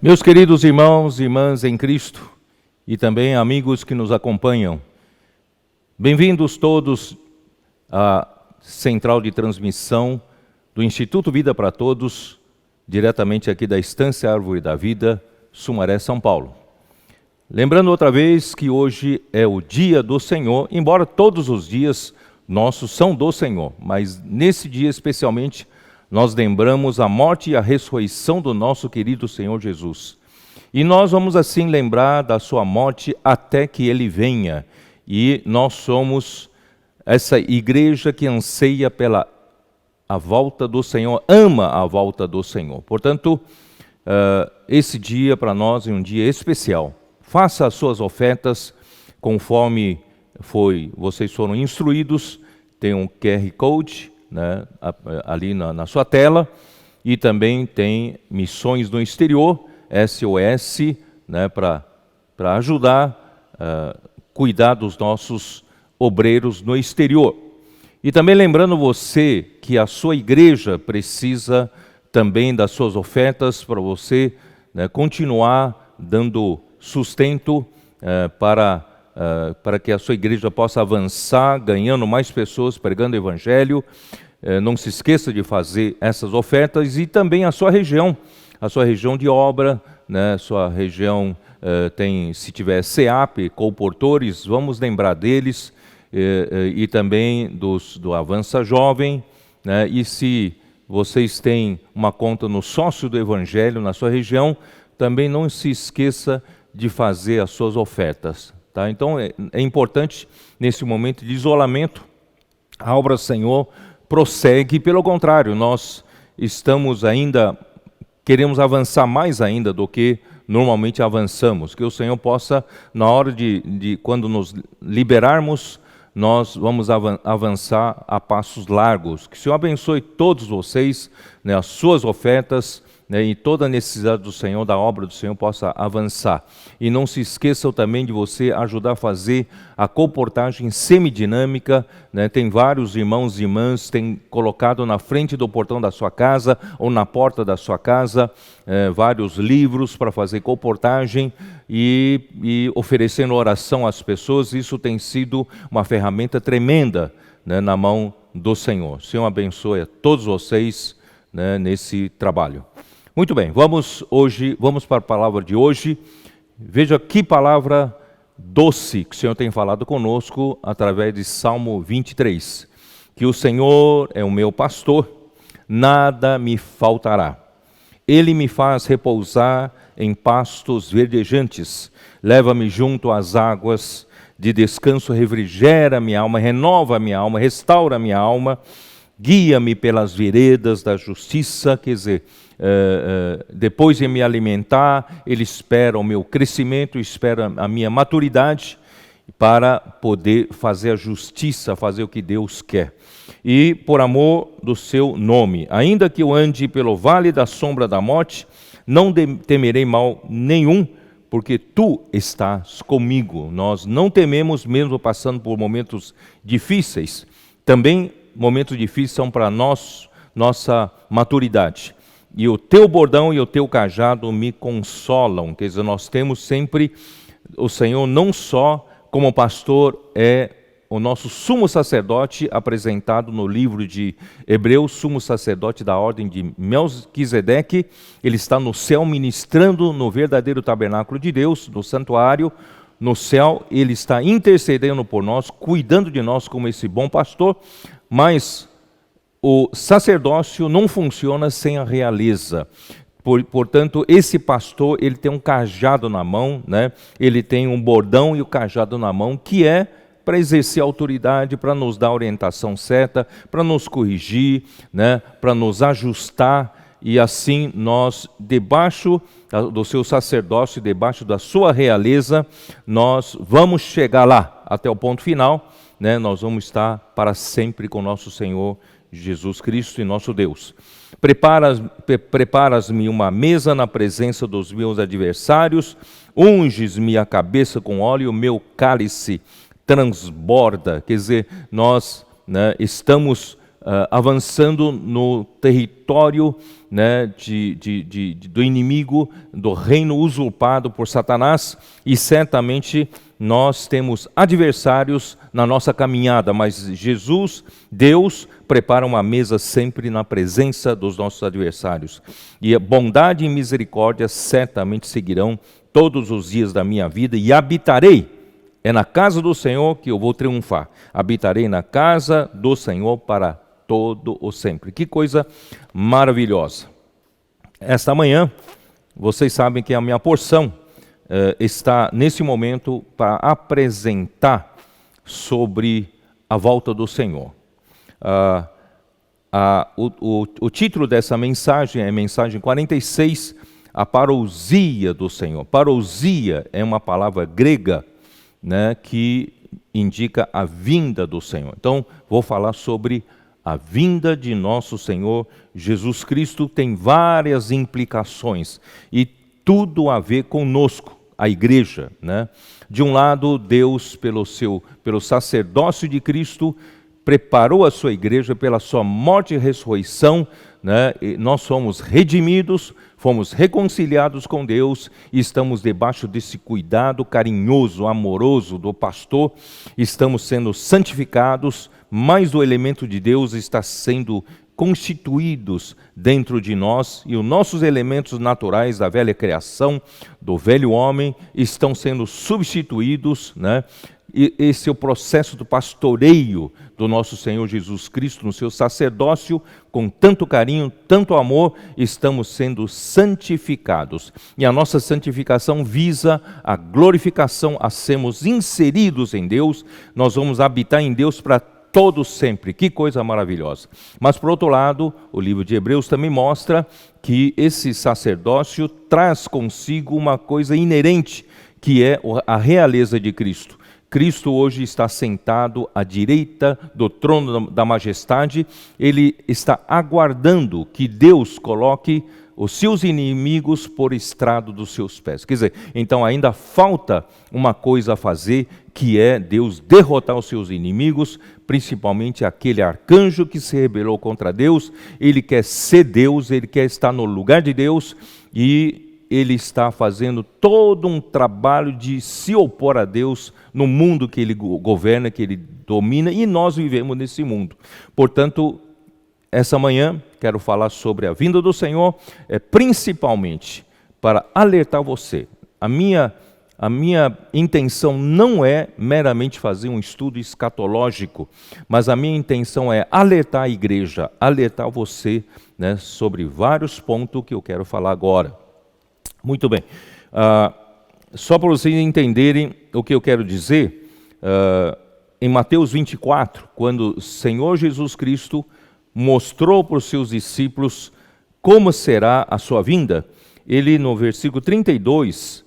Meus queridos irmãos e irmãs em Cristo e também amigos que nos acompanham, bem-vindos todos à central de transmissão do Instituto Vida para Todos, diretamente aqui da Estância Árvore da Vida, Sumaré, São Paulo. Lembrando outra vez que hoje é o dia do Senhor, embora todos os dias nossos são do Senhor, mas nesse dia especialmente nós lembramos a morte e a ressurreição do nosso querido Senhor Jesus. E nós vamos assim lembrar da sua morte até que Ele venha. E nós somos essa igreja que anseia pela a volta do Senhor, ama a volta do Senhor. Portanto, esse dia para nós é um dia especial. Faça as suas ofertas conforme vocês foram instruídos. Tem um QR Code, né, ali na sua tela, e também tem missões no exterior, SOS, né, para ajudar, cuidar dos nossos obreiros no exterior. E também lembrando você que a sua igreja precisa também das suas ofertas para você, né, continuar dando sustento para que a sua igreja possa avançar, ganhando mais pessoas, pregando o Evangelho. Não se esqueça de fazer essas ofertas e também a sua região de obra, né? Sua região tem, se tiver SEAP, colportores, vamos lembrar deles, e também do Avança Jovem, né? E se vocês têm uma conta no Sócio do Evangelho na sua região, também não se esqueça de fazer as suas ofertas. Tá? Então é importante, nesse momento de isolamento, a obra do Senhor prossegue. Pelo contrário, nós queremos avançar mais ainda do que normalmente avançamos. Que o Senhor possa, na hora de quando nos liberarmos, nós vamos avançar a passos largos. Que o Senhor abençoe todos vocês, né, as suas ofertas, né, e toda a necessidade do Senhor, da obra do Senhor, possa avançar. E não se esqueçam também de você ajudar a fazer a colportagem semidinâmica, né? Tem vários irmãos e irmãs têm colocado na frente do portão da sua casa ou na porta da sua casa vários livros para fazer colportagem e oferecendo oração às pessoas. Isso tem sido uma ferramenta tremenda, né, na mão do Senhor. O Senhor abençoe a todos vocês, né, nesse trabalho. Muito bem, vamos para a palavra de hoje. Veja que palavra doce que o Senhor tem falado conosco através de Salmo 23. Que o Senhor é o meu pastor, nada me faltará. Ele me faz repousar em pastos verdejantes, leva-me junto às águas de descanso, refrigera minha alma, renova minha alma, restaura minha alma, guia-me pelas veredas da justiça. Quer dizer, depois de me alimentar, Ele espera o meu crescimento, espera a minha maturidade para poder fazer a justiça, fazer o que Deus quer. E por amor do seu nome, ainda que eu ande pelo vale da sombra da morte, não temerei mal nenhum, porque Tu estás comigo. Nós não tememos mesmo passando por momentos difíceis. Também momentos difíceis são para nós, nossa maturidade. E o Teu bordão e o Teu cajado me consolam. Quer dizer, nós temos sempre o Senhor não só como pastor, é o nosso sumo sacerdote apresentado no livro de Hebreus, sumo sacerdote da ordem de Melquisedeque. Ele está no céu ministrando no verdadeiro tabernáculo de Deus, no santuário. No céu, Ele está intercedendo por nós, cuidando de nós como esse bom pastor, mas o sacerdócio não funciona sem a realeza. Portanto, esse pastor, ele tem um cajado na mão, né? Ele tem um bordão e o cajado na mão, que é para exercer autoridade, para nos dar a orientação certa, para nos corrigir, né? Para nos ajustar, e assim nós, debaixo do seu sacerdócio, debaixo da sua realeza, nós vamos chegar lá, até o ponto final, né? Nós vamos estar para sempre com nosso Senhor Jesus Cristo e nosso Deus. Preparas-me uma mesa na presença dos meus adversários, unges-me a cabeça com óleo, o meu cálice transborda. Quer dizer, nós, né, estamos avançando no território, né, do inimigo, do reino usurpado por Satanás, e certamente nós temos adversários na nossa caminhada, mas Jesus, Deus, prepara uma mesa sempre na presença dos nossos adversários. E a bondade e misericórdia certamente seguirão todos os dias da minha vida, e habitarei. É na casa do Senhor que eu vou triunfar. Habitarei na casa do Senhor para todo o sempre. Que coisa maravilhosa. Esta manhã, vocês sabem que a minha porção está nesse momento para apresentar sobre a volta do Senhor. O título dessa mensagem é mensagem 46, a parousia do Senhor. Parousia é uma palavra grega, né, que indica a vinda do Senhor. Então, vou falar sobre a vinda de nosso Senhor Jesus Cristo. Tem várias implicações e tudo a ver conosco, a igreja, né? De um lado, Deus, pelo sacerdócio de Cristo, preparou a sua igreja pela sua morte e ressurreição, né? E nós somos redimidos, fomos reconciliados com Deus e estamos debaixo desse cuidado carinhoso, amoroso do pastor. Estamos sendo santificados, mas o elemento de Deus está sendo constituídos dentro de nós, e os nossos elementos naturais da velha criação, do velho homem, estão sendo substituídos, né? E esse é o processo do pastoreio do nosso Senhor Jesus Cristo, no seu sacerdócio, com tanto carinho, tanto amor, estamos sendo santificados. E a nossa santificação visa a glorificação, a sermos inseridos em Deus. Nós vamos habitar em Deus para todo sempre. Que coisa maravilhosa. Mas, por outro lado, o livro de Hebreus também mostra que esse sacerdócio traz consigo uma coisa inerente, que é a realeza de Cristo. Cristo hoje está sentado à direita do trono da majestade. Ele está aguardando que Deus coloque os seus inimigos por estrado dos seus pés. Quer dizer, então ainda falta uma coisa a fazer, que é Deus derrotar os seus inimigos, principalmente aquele arcanjo que se rebelou contra Deus. Ele quer ser Deus, ele quer estar no lugar de Deus, e ele está fazendo todo um trabalho de se opor a Deus no mundo que ele governa, que ele domina, e nós vivemos nesse mundo. Portanto, essa manhã quero falar sobre a vinda do Senhor, principalmente para alertar você. A minha intenção não é meramente fazer um estudo escatológico, mas a minha intenção é alertar a igreja, alertar você, né, sobre vários pontos que eu quero falar agora. Muito bem, só para vocês entenderem o que eu quero dizer, em Mateus 24, quando o Senhor Jesus Cristo mostrou para os seus discípulos como será a sua vinda, ele no versículo 32,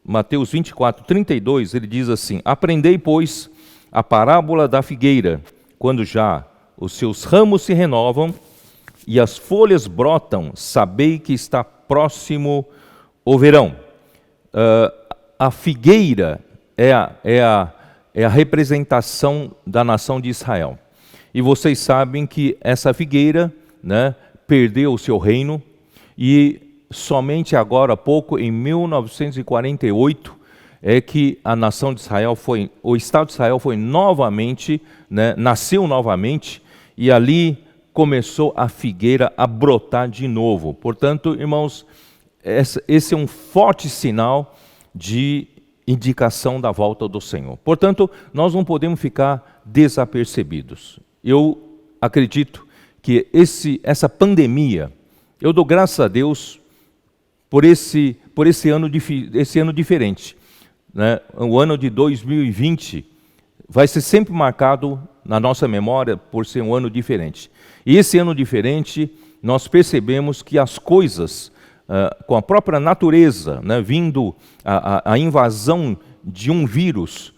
Mateus 24, 32, ele diz assim: aprendei, pois, a parábola da figueira, quando já os seus ramos se renovam e as folhas brotam, sabei que está próximo o verão. A figueira é a representação da nação de Israel. E vocês sabem que essa figueira, né, perdeu o seu reino, e somente agora há pouco, em 1948, é que a nação de Israel o Estado de Israel foi novamente, né, nasceu novamente, e ali começou a figueira a brotar de novo. Portanto, irmãos, esse é um forte sinal de indicação da volta do Senhor. Portanto, nós não podemos ficar desapercebidos. Eu acredito que essa pandemia, eu dou graças a Deus por esse ano diferente, né? O ano de 2020 vai ser sempre marcado na nossa memória por ser um ano diferente. E esse ano diferente, nós percebemos que as coisas, com a própria natureza, né, vindo a invasão de um vírus,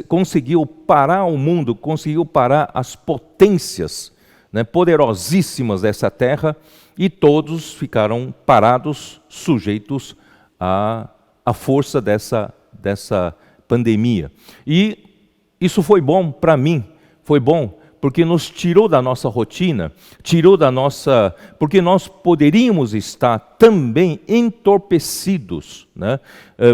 conseguiu parar o mundo, conseguiu parar as potências, né, poderosíssimas dessa terra, e todos ficaram parados, sujeitos à força dessa pandemia. E isso foi bom para mim, foi bom porque nos tirou da nossa rotina, porque nós poderíamos estar também entorpecidos, né?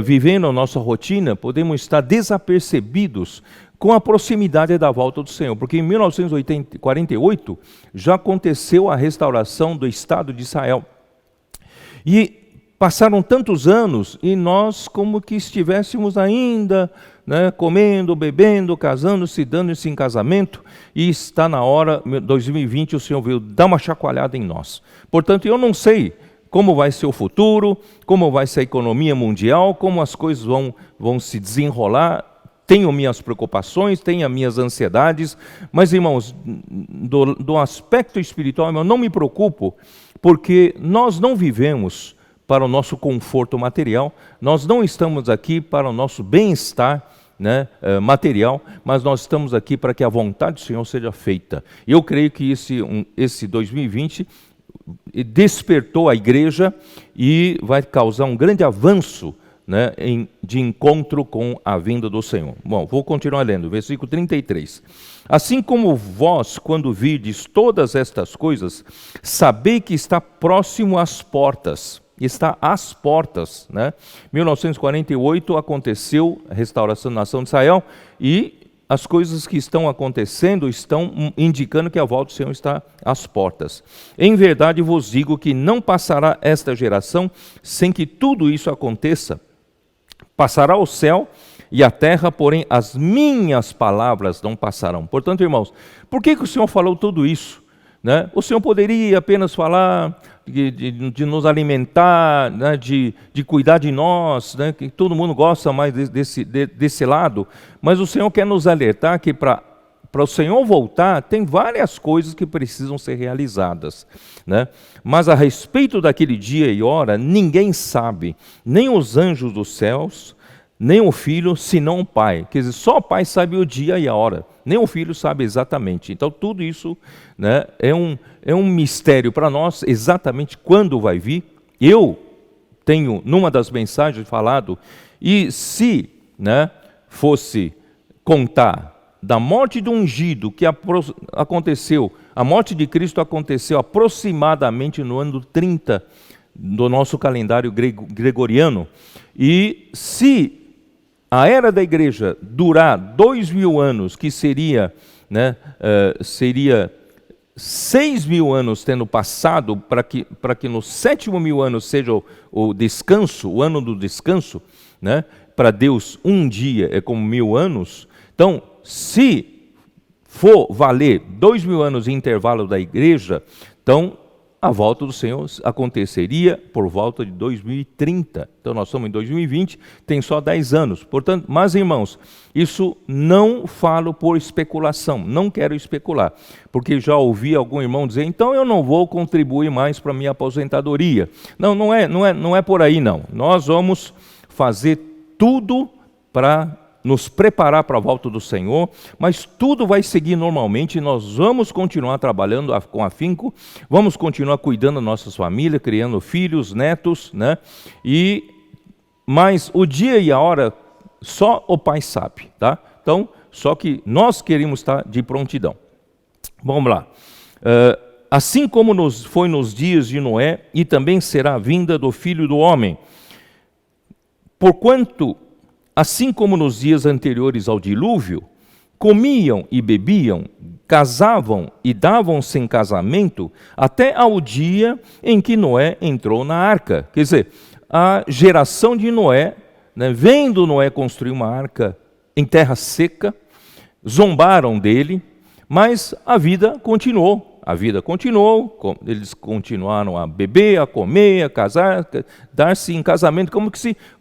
Vivendo a nossa rotina, podemos estar desapercebidos com a proximidade da volta do Senhor, porque em 1948 já aconteceu a restauração do Estado de Israel. E passaram tantos anos e nós como que estivéssemos ainda, né, comendo, bebendo, casando-se, dando-se em casamento, e está na hora, 2020, o Senhor veio dar uma chacoalhada em nós. Portanto, eu não sei como vai ser o futuro, como vai ser a economia mundial, como as coisas vão se desenrolar. Tenho minhas preocupações, tenho minhas ansiedades, mas, irmãos, do aspecto espiritual, irmão, não me preocupo, porque nós não vivemos para o nosso conforto material, nós não estamos aqui para o nosso bem-estar, né, material, mas nós estamos aqui para que a vontade do Senhor seja feita. Eu creio que esse 2020 despertou a igreja e vai causar um grande avanço, né, de encontro com a vinda do Senhor. Bom, vou continuar lendo, versículo 33. Assim como vós, quando virdes todas estas coisas, sabei que está próximo às portas. Está às portas, né? 1948 aconteceu a restauração da nação de Israel e as coisas que estão acontecendo estão indicando que a volta do Senhor está às portas. Em verdade vos digo que não passará esta geração sem que tudo isso aconteça. Passará o céu e a terra, porém as minhas palavras não passarão. Portanto, irmãos, por que o Senhor falou tudo isso? Né? O Senhor poderia apenas falar de nos alimentar, né? de cuidar de nós, né? Que todo mundo gosta mais desse lado, mas o Senhor quer nos alertar que para o Senhor voltar, tem várias coisas que precisam ser realizadas, né? Mas a respeito daquele dia e hora, ninguém sabe, nem os anjos dos céus, nem o Filho, senão o Pai. Quer dizer, só o Pai sabe o dia e a hora, nem o Filho sabe exatamente. Então tudo isso, né, é um mistério para nós, exatamente quando vai vir. Eu tenho, numa das mensagens, falado, e se, né, fosse contar da morte do ungido que aconteceu, a morte de Cristo aconteceu aproximadamente no ano 30 do nosso calendário gregoriano, e se a era da igreja durar 2000 anos, que seria, né, seria 6.000 anos tendo passado, para que no 7.000 ano seja o descanso, o ano do descanso, né? Para Deus um dia é como 1000 anos. Então, se for valer 2000 anos de intervalo da igreja, então a volta do Senhor aconteceria por volta de 2030. Então nós estamos em 2020, tem só 10 anos. Portanto, mas irmãos, isso não falo por especulação, não quero especular, porque já ouvi algum irmão dizer, então eu não vou contribuir mais para a minha aposentadoria. Não é por aí não. Nós vamos fazer tudo para nos preparar para a volta do Senhor, mas tudo vai seguir normalmente, nós vamos continuar trabalhando com afinco, vamos continuar cuidando da nossa família, criando filhos, netos, né? Mas o dia e a hora, só o Pai sabe, tá? Então, só que nós queremos estar de prontidão. Vamos lá. Assim como foi nos dias de Noé, e também será a vinda do Filho do Homem. Porquanto, assim como nos dias anteriores ao dilúvio, comiam e bebiam, casavam e davam-se em casamento, até ao dia em que Noé entrou na arca. Quer dizer, a geração de Noé, né, vendo Noé construir uma arca em terra seca, zombaram dele, mas a vida continuou. Eles continuaram a beber, a comer, a casar, dar-se em casamento,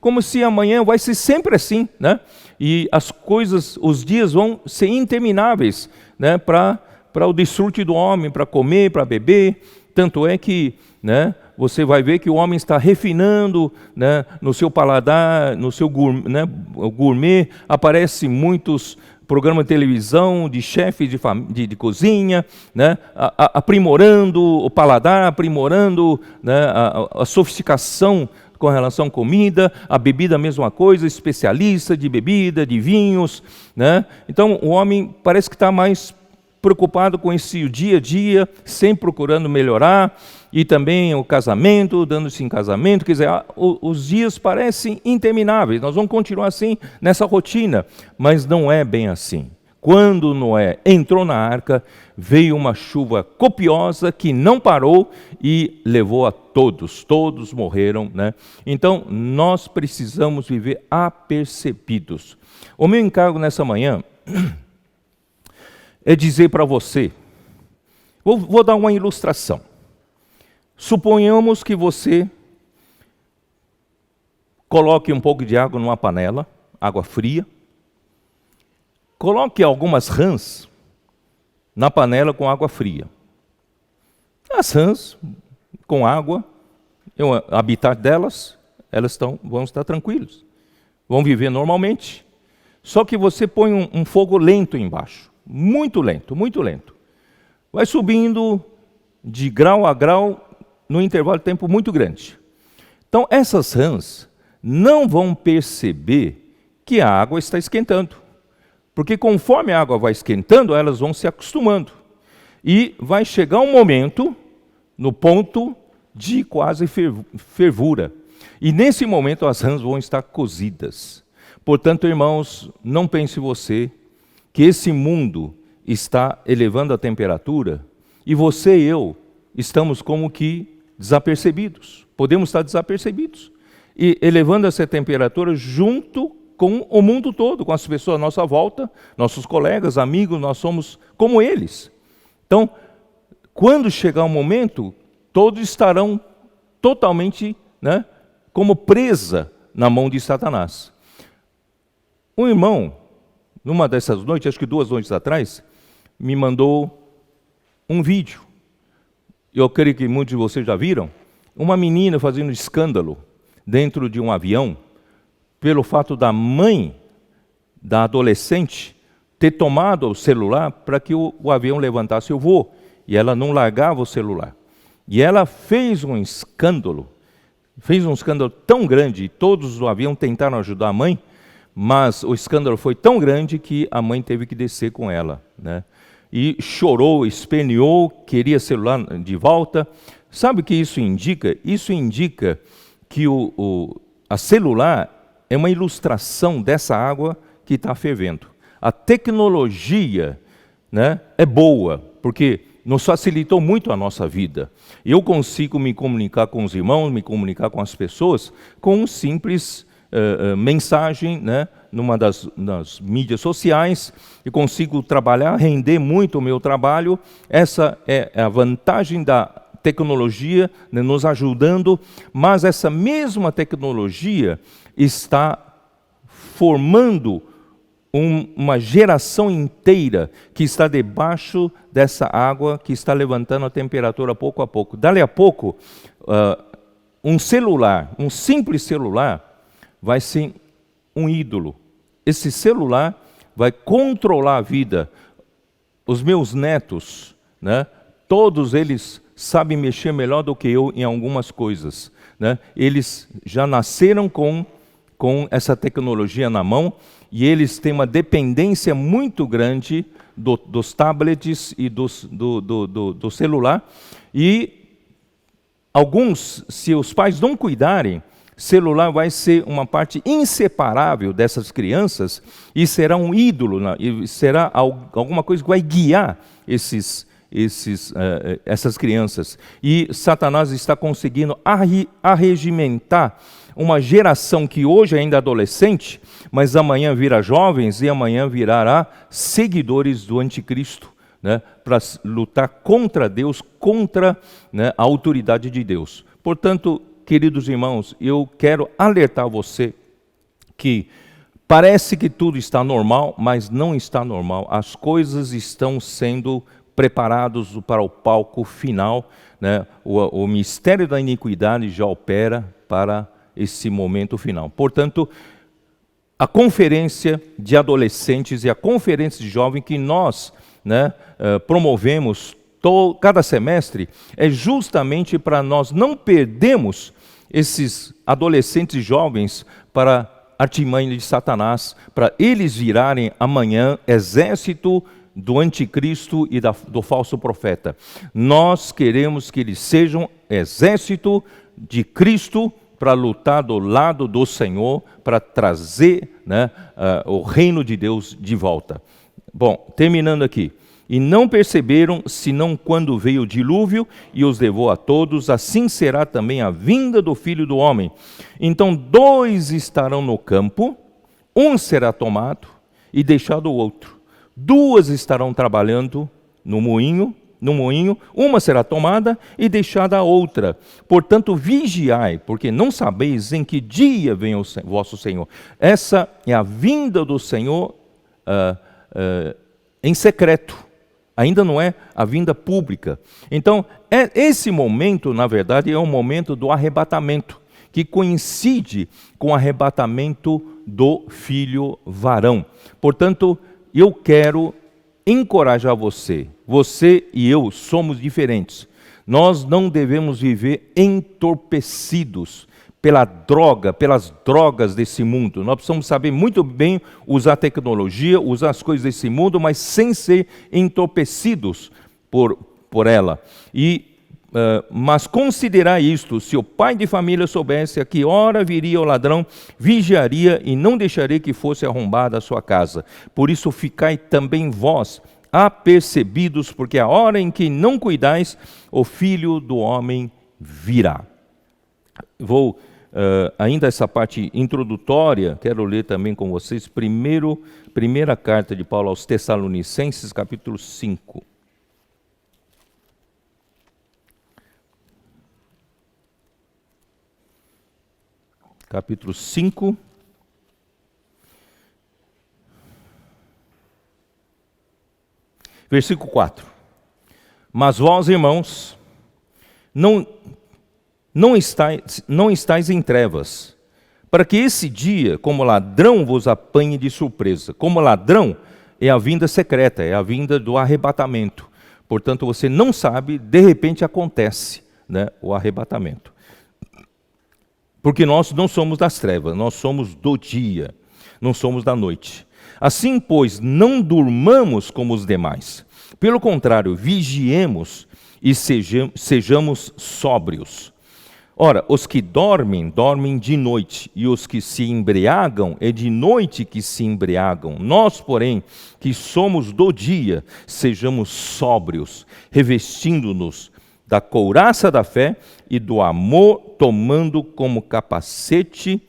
como se amanhã vai ser sempre assim, né? E as coisas, os dias vão ser intermináveis, né? Para o desfrute do homem, para comer, para beber. Tanto é que, né, você vai ver que o homem está refinando, né, no seu paladar, no seu gourmet, aparecem muitos programas de televisão, de chefe de cozinha, né, aprimorando o paladar, aprimorando, né, a sofisticação com relação à comida, a bebida a mesma coisa, especialista de bebida, de vinhos, né? Então o homem parece que está mais preocupado com esse dia a dia, sempre procurando melhorar, e também o casamento, dando-se em casamento, quer dizer, os dias parecem intermináveis, nós vamos continuar assim, nessa rotina, mas não é bem assim. Quando Noé entrou na arca, veio uma chuva copiosa que não parou e levou a todos, todos morreram, né? Então, nós precisamos viver apercebidos. O meu encargo nessa manhã é dizer para você, vou dar uma ilustração. Suponhamos que você coloque um pouco de água numa panela, água fria, coloque algumas rãs na panela com água fria. As rãs, com água, o habitat delas, elas vão estar tranquilas, vão viver normalmente. Só que você põe um fogo lento embaixo, muito lento, muito lento. Vai subindo de grau a grau num intervalo de tempo muito grande. Então, essas rãs não vão perceber que a água está esquentando. Porque conforme a água vai esquentando, elas vão se acostumando. E vai chegar um momento, no ponto de quase fervura. E nesse momento as rãs vão estar cozidas. Portanto, irmãos, não pense você que esse mundo está elevando a temperatura e você e eu estamos como que desapercebidos. Podemos estar desapercebidos. E elevando essa temperatura junto com o mundo todo, com as pessoas à nossa volta, nossos colegas, amigos, nós somos como eles. Então, quando chegar o momento, todos estarão totalmente, né, como presa na mão de Satanás. Um irmão, numa dessas noites, acho que 2 noites atrás, me mandou um vídeo. Eu creio que muitos de vocês já viram. Uma menina fazendo escândalo dentro de um avião, pelo fato da mãe da adolescente ter tomado o celular para que o avião levantasse o voo. E ela não largava o celular. E ela fez um escândalo tão grande, e todos do avião tentaram ajudar a mãe, mas o escândalo foi tão grande que a mãe teve que descer com ela, né? E chorou, esperneou, queria celular de volta. Sabe o que isso indica? Isso indica que a celular é uma ilustração dessa água que está fervendo. A tecnologia, né, é boa, porque nos facilitou muito a nossa vida. Eu consigo me comunicar com os irmãos, me comunicar com as pessoas, com um simples mensagem, né, numa das mídias sociais, e consigo trabalhar, render muito o meu trabalho. Essa é a vantagem da tecnologia, né, nos ajudando, mas essa mesma tecnologia está formando uma geração inteira que está debaixo dessa água que está levantando a temperatura pouco a pouco. Dali a pouco, um simples celular, vai ser um ídolo. Esse celular vai controlar a vida. Os meus netos, né, todos eles sabem mexer melhor do que eu em algumas coisas, né? Eles já nasceram com essa tecnologia na mão, e eles têm uma dependência muito grande dos tablets e do celular. E alguns, se os pais não cuidarem, celular vai ser uma parte inseparável dessas crianças e será um ídolo, e será alguma coisa que vai guiar essas crianças. E Satanás está conseguindo arregimentar uma geração que hoje ainda é adolescente, mas amanhã virá jovens e amanhã virá seguidores do anticristo, né, para lutar contra Deus, contra, né, a autoridade de Deus. Portanto, queridos irmãos, eu quero alertar você que parece que tudo está normal, mas não está normal. As coisas estão sendo preparadas para o palco final, né? O mistério da iniquidade já opera para esse momento final. Portanto, a conferência de adolescentes e a conferência de jovens que nós, né, promovemos cada semestre, é justamente para nós não perdermos esses adolescentes e jovens para a artimanha de Satanás, para eles virarem amanhã exército do anticristo e do falso profeta. Nós queremos que eles sejam exército de Cristo para lutar do lado do Senhor, para trazer, né, o reino de Deus de volta. Bom, terminando aqui. E não perceberam, senão quando veio o dilúvio e os levou a todos, assim será também a vinda do Filho do Homem. Então 2 estarão no campo, um será tomado e deixado o outro. 2 estarão trabalhando no moinho, uma será tomada e deixada a outra. Portanto, vigiai, porque não sabeis em que dia vem o vosso Senhor. Essa é a vinda do Senhor em secreto. Ainda não é a vinda pública. Então, esse momento, na verdade, é o momento do arrebatamento, que coincide com o arrebatamento do filho varão. Portanto, eu quero encorajar você. Você e eu somos diferentes. Nós não devemos viver entorpecidos pelas drogas desse mundo. Nós precisamos saber muito bem usar a tecnologia, usar as coisas desse mundo, mas sem ser entorpecidos por ela. Mas considerar isto: se o pai de família soubesse a que hora viria o ladrão, vigiaria e não deixaria que fosse arrombada a sua casa. Por isso ficai também vós apercebidos, porque a hora em que não cuidais, o Filho do Homem virá. Vou ainda essa parte introdutória, quero ler também com vocês primeira carta de Paulo aos Tessalonicenses, capítulo 5. Capítulo 5. Versículo 4. Mas vós, irmãos, não estáis em trevas, para que esse dia, como ladrão, vos apanhe de surpresa. Como ladrão é a vinda secreta, é a vinda do arrebatamento. Portanto, você não sabe, de repente acontece, né, o arrebatamento. Porque nós não somos das trevas, nós somos do dia, não somos da noite. Assim, pois, não durmamos como os demais. Pelo contrário, vigiemos e sejamos sóbrios. Ora, os que dormem, dormem de noite, e os que se embriagam, é de noite que se embriagam. Nós, porém, que somos do dia, sejamos sóbrios, revestindo-nos da couraça da fé e do amor, tomando como capacete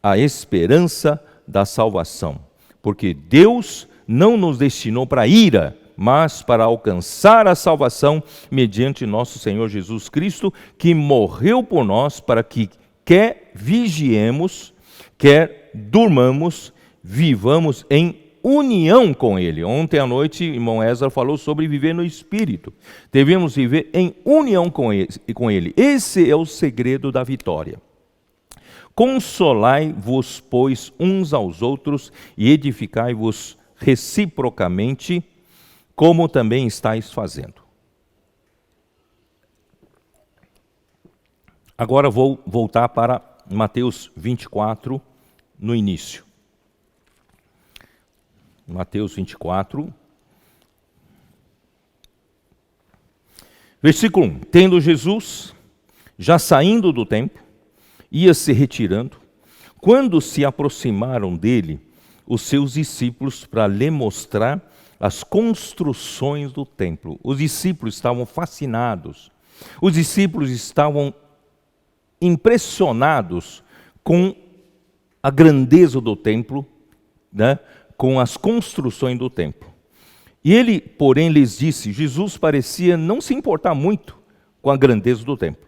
a esperança da salvação. Porque Deus não nos destinou para a ira, mas para alcançar a salvação mediante nosso Senhor Jesus Cristo, que morreu por nós para que quer vigiemos, quer durmamos, vivamos em união com Ele. Ontem à noite, irmão Ezra falou sobre viver no Espírito. Devemos viver em união com Ele. Esse é o segredo da vitória. Consolai-vos, pois, uns aos outros e edificai-vos reciprocamente, como também estáis fazendo. Agora vou voltar para Mateus 24, no início. Mateus 24, versículo 1. Tendo Jesus, já saindo do templo, ia se retirando, quando se aproximaram dele os seus discípulos para lhe mostrar as construções do templo. Os discípulos estavam fascinados, os discípulos estavam impressionados com a grandeza do templo, né? Com as construções do templo. E ele, porém, lhes disse, Jesus parecia não se importar muito com a grandeza do templo.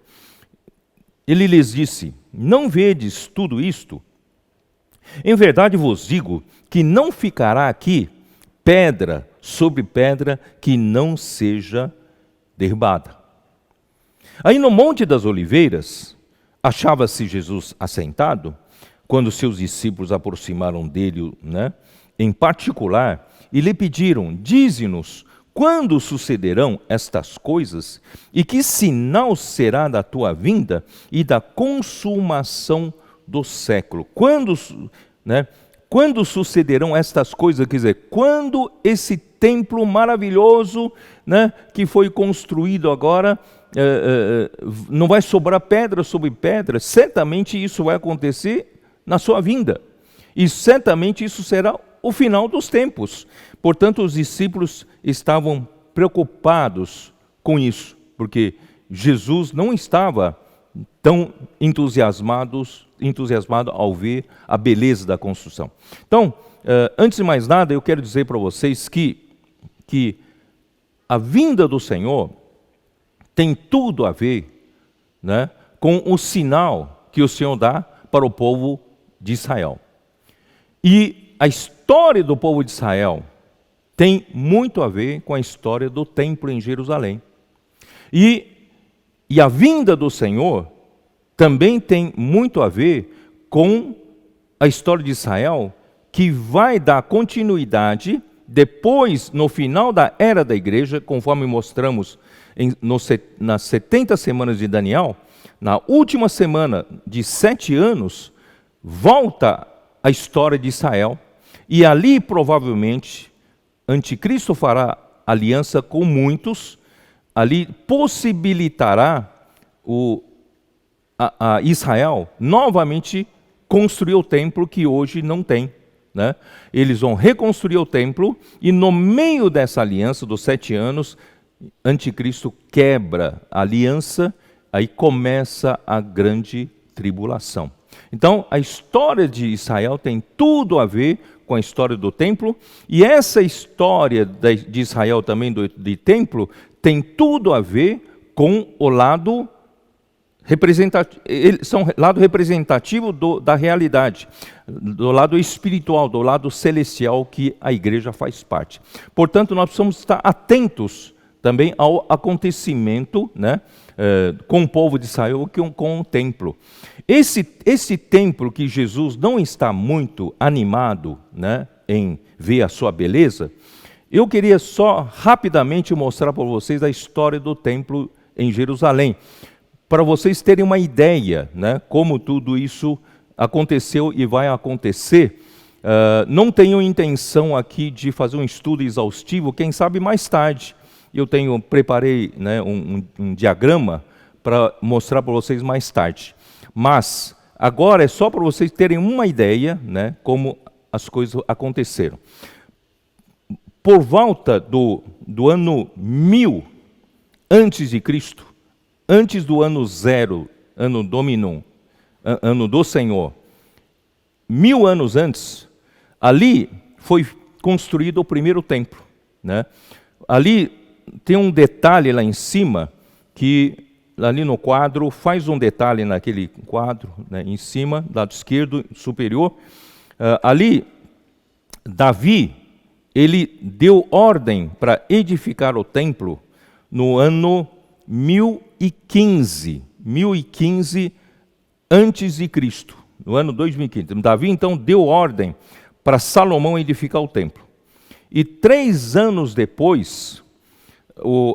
Ele lhes disse, não vedes tudo isto? Em verdade vos digo que não ficará aqui pedra sobre pedra que não seja derribada. Aí no Monte das Oliveiras, achava-se Jesus assentado, quando seus discípulos aproximaram dele, né, em particular, e lhe pediram, dize-nos, quando sucederão estas coisas, e que sinal será da tua vinda e da consumação do século? Quando, né, Quando sucederão estas coisas? Quer dizer, quando esse templo maravilhoso, né, que foi construído agora, não vai sobrar pedra sobre pedra, certamente isso vai acontecer na sua vinda. E certamente isso será o final dos tempos. Portanto, os discípulos estavam preocupados com isso, porque Jesus não estava tão entusiasmado ao ver a beleza da construção. Então, antes de mais nada, eu quero dizer para vocês que a vinda do Senhor tem tudo a ver, né, com o sinal que o Senhor dá para o povo de Israel. E a história do povo de Israel tem muito a ver com a história do templo em Jerusalém. E a vinda do Senhor também tem muito a ver com a história de Israel, que vai dar continuidade depois, no final da era da igreja, conforme mostramos nas 70 semanas de Daniel. Na última semana de 7 anos, volta a história de Israel, e ali provavelmente Anticristo fará aliança com muitos, ali possibilitará a Israel novamente construir o templo que hoje não tem, né? Eles vão reconstruir o templo, e no meio dessa aliança dos 7 anos, Anticristo quebra a aliança, aí começa a grande tribulação. Então, a história de Israel tem tudo a ver com a história do templo, e essa história de Israel também de templo tem tudo a ver com o lado representativo, são lado representativo da realidade, do lado espiritual, do lado celestial que a igreja faz parte. Portanto, nós precisamos estar atentos também ao acontecimento, né, com o povo de Israel, com o templo. Esse templo que Jesus não está muito animado, né, em ver a sua beleza, eu queria só rapidamente mostrar para vocês a história do templo em Jerusalém, para vocês terem uma ideia, né, como tudo isso aconteceu e vai acontecer. Não tenho intenção aqui de fazer um estudo exaustivo, quem sabe mais tarde. Eu preparei, né, um diagrama para mostrar para vocês mais tarde. Mas agora é só para vocês terem uma ideia, né, como as coisas aconteceram. Por volta do ano 1000 antes de Cristo, antes do ano 0, ano Dominum, ano do Senhor, 1000 anos antes, ali foi construído o primeiro templo, né? Ali tem um detalhe lá em cima, que ali no quadro, faz um detalhe naquele quadro, né, em cima, lado esquerdo, superior. Ali, Davi, ele deu ordem para edificar o templo no ano 1015 antes de Cristo, no ano 2015. Davi, então, deu ordem para Salomão edificar o templo. E 3 anos depois,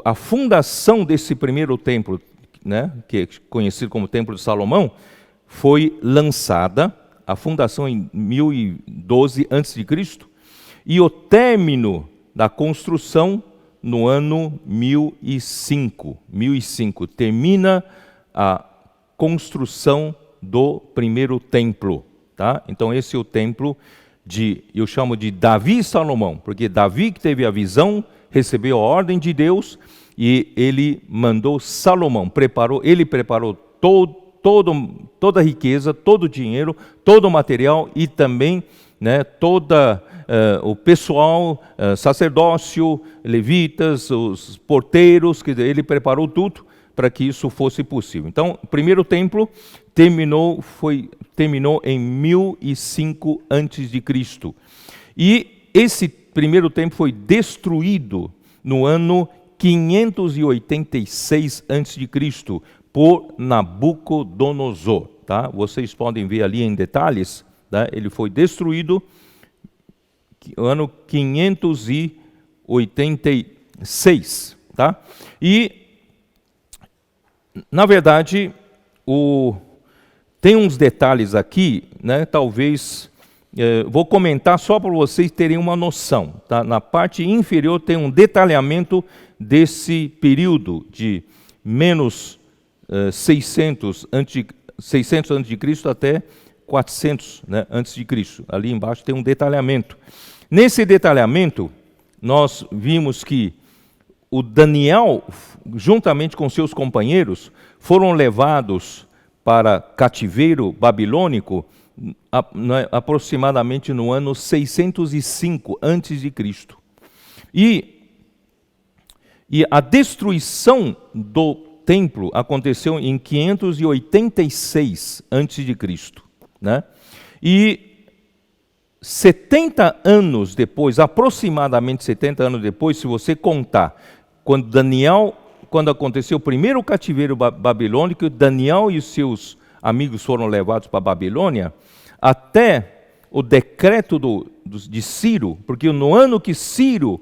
a fundação desse primeiro templo, né, que é conhecido como Templo de Salomão, foi lançada, a fundação em 1012 a.C., e o término da construção no ano 1005. Termina a construção do primeiro templo. Tá? Então esse é o templo eu chamo de Davi e Salomão, porque Davi que teve a visão, recebeu a ordem de Deus, e ele mandou Salomão, ele preparou toda a riqueza, todo o dinheiro, todo o material, e também, né, o pessoal, sacerdócio, levitas, os porteiros, ele preparou tudo para que isso fosse possível. Então, o primeiro templo terminou em 1005 a.C. E esse primeiro templo foi destruído no ano 586 a.C. por Nabucodonosor. Tá? Vocês podem ver ali em detalhes, tá? Ele foi destruído no ano 586. Tá? E, na verdade, tem uns detalhes aqui, né? Talvez vou comentar só para vocês terem uma noção. Tá? Na parte inferior tem um detalhamento desse período de menos 600 a.C. até 400, né, antes de Cristo. Ali embaixo tem um detalhamento. Nesse detalhamento, nós vimos que o Daniel, juntamente com seus companheiros, foram levados para cativeiro babilônico aproximadamente no ano 605 a.C. E a destruição do templo aconteceu em 586 a.C., né? E 70 anos depois, aproximadamente 70 anos depois, se você contar, quando aconteceu o primeiro cativeiro babilônico, Daniel e os seus amigos foram levados para a Babilônia, até o decreto de Ciro, porque no ano que Ciro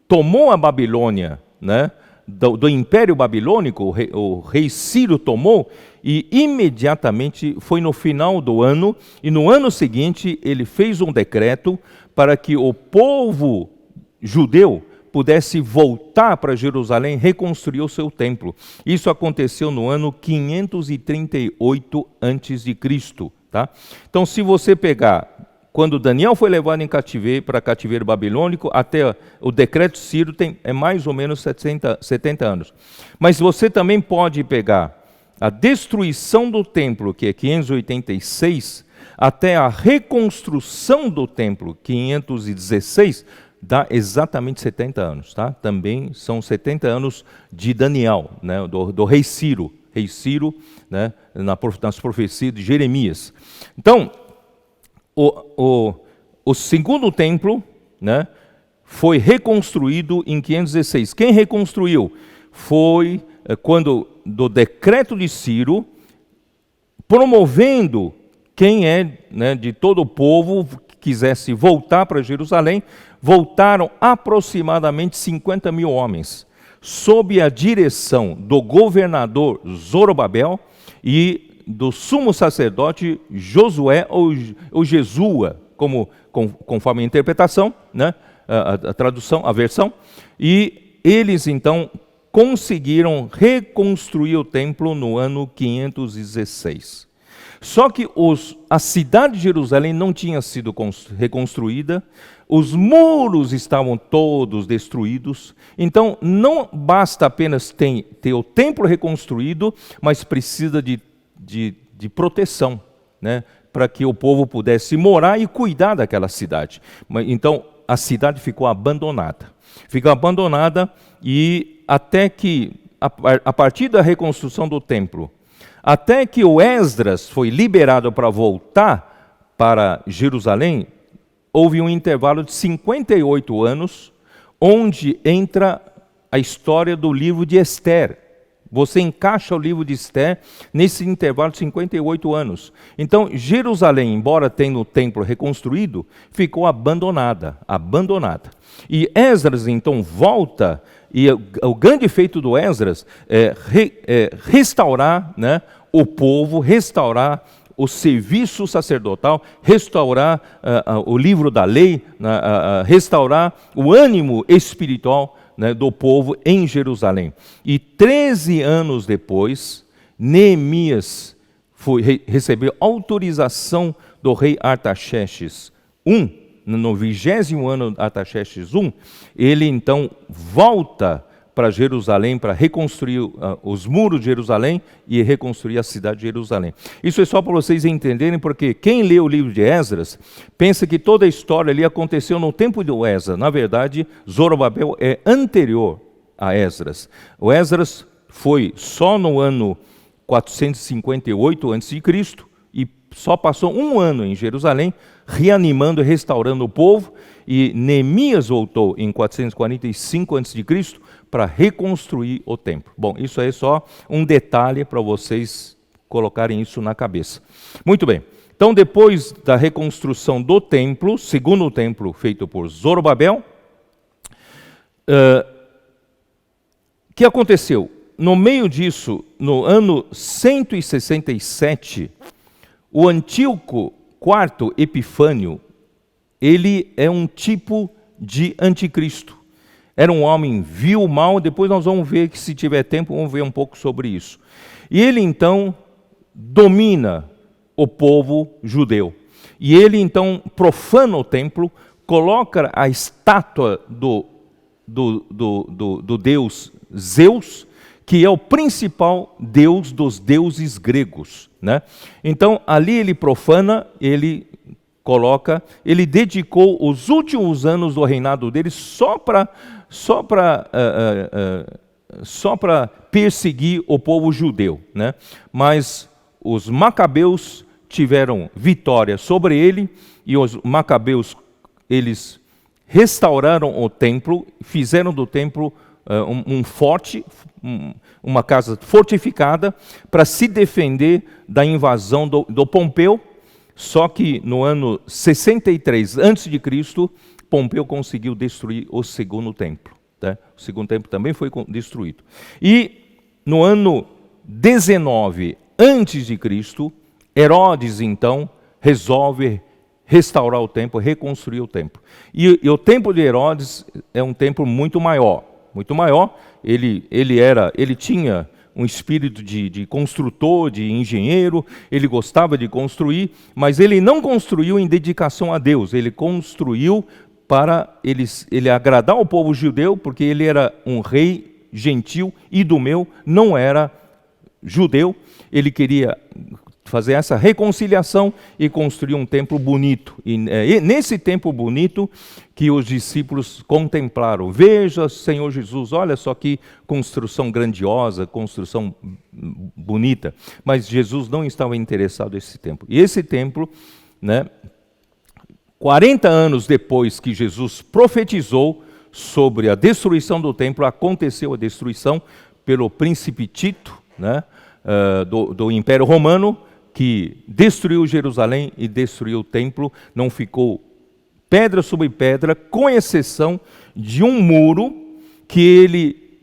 tomou a Babilônia, né, do Império Babilônico, o rei Ciro tomou, e imediatamente foi no final do ano, e no ano seguinte ele fez um decreto para que o povo judeu pudesse voltar para Jerusalém, reconstruir o seu templo. Isso aconteceu no ano 538 a.C., tá? Então, se você pegar quando Daniel foi levado em cativeiro para cativeiro babilônico, até o decreto Ciro é mais ou menos 70 anos. Mas você também pode pegar a destruição do templo, que é 586, até a reconstrução do templo, 516, dá exatamente 70 anos. Tá? Também são 70 anos de Daniel, né, do rei Ciro. Rei Ciro, né, nas profecias de Jeremias. Então, o segundo templo, né, foi reconstruído em 516. Quem reconstruiu? Foi quando, do decreto de Ciro, promovendo quem né, de todo o povo que quisesse voltar para Jerusalém, voltaram aproximadamente 50 mil homens, sob a direção do governador Zorobabel e do sumo sacerdote Josué ou Jesua, conforme a interpretação, né, a tradução, a versão, e eles então conseguiram reconstruir o templo no ano 516. Só que a cidade de Jerusalém não tinha sido reconstruída, os muros estavam todos destruídos, então não basta apenas ter o templo reconstruído, mas precisa de proteção, né, para que o povo pudesse morar e cuidar daquela cidade. Então, a cidade ficou abandonada. Ficou abandonada e até que, a partir da reconstrução do templo, até que o Esdras foi liberado para voltar para Jerusalém, houve um intervalo de 58 anos, onde entra a história do livro de Ester. Você encaixa o livro de Ester nesse intervalo de 58 anos. Então, Jerusalém, embora tenha o templo reconstruído, ficou abandonada. E Esdras, então, volta, e o grande feito do Esdras é restaurar, né, o povo, restaurar o serviço sacerdotal, restaurar o livro da lei, restaurar o ânimo espiritual, né, do povo em Jerusalém. E 13 anos depois, Neemias recebeu autorização do rei Artaxerxes I, no 20º ano de Artaxerxes I, ele então volta para Jerusalém para reconstruir os muros de Jerusalém e reconstruir a cidade de Jerusalém. Isso é só para vocês entenderem, porque quem lê o livro de Esdras pensa que toda a história ali aconteceu no tempo de Esdras. Na verdade, Zorobabel é anterior a Esdras. O Esdras foi só no ano 458 a.C. e só passou um ano em Jerusalém, reanimando e restaurando o povo, e Neemias voltou em 445 a.C. para reconstruir o templo. Bom, isso aí é só um detalhe para vocês colocarem isso na cabeça. Muito bem, então depois da reconstrução do templo, segundo templo feito por Zorobabel, o que aconteceu? No meio disso, no ano 167, o Antíoco IV Epifânio, ele é um tipo de anticristo. Era um homem vil, mau, depois nós vamos ver que se tiver tempo, vamos ver um pouco sobre isso. E ele então domina o povo judeu. E ele então profana o templo, coloca a estátua do deus Zeus, que é o principal deus dos deuses gregos, né? Então ali ele profana, ele coloca, ele dedicou os últimos anos do reinado dele só para perseguir o povo judeu, né? Mas os macabeus tiveram vitória sobre ele, e os macabeus, eles restauraram o templo, fizeram do templo um forte, uma casa fortificada, para se defender da invasão do Pompeu. Só que no ano 63 a.C., Pompeu conseguiu destruir o segundo templo, né? O segundo templo também foi destruído. E no ano 19 a.C., Herodes então resolve restaurar o templo, reconstruir o templo. E o templo de Herodes é um templo muito maior. Ele tinha um espírito de construtor, de engenheiro, ele gostava de construir, mas ele não construiu em dedicação a Deus, ele construiu para ele agradar o povo judeu, porque ele era um rei gentil, idumeu, não era judeu. Ele queria fazer essa reconciliação e construir um templo bonito. E nesse templo bonito que os discípulos contemplaram. Veja, Senhor Jesus, olha só que construção grandiosa, construção bonita. Mas Jesus não estava interessado nesse templo. E esse templo, né, 40 anos depois que Jesus profetizou sobre a destruição do templo, aconteceu a destruição pelo príncipe Tito, né, do Império Romano, que destruiu Jerusalém e destruiu o templo. Não ficou pedra sobre pedra, com exceção de um muro que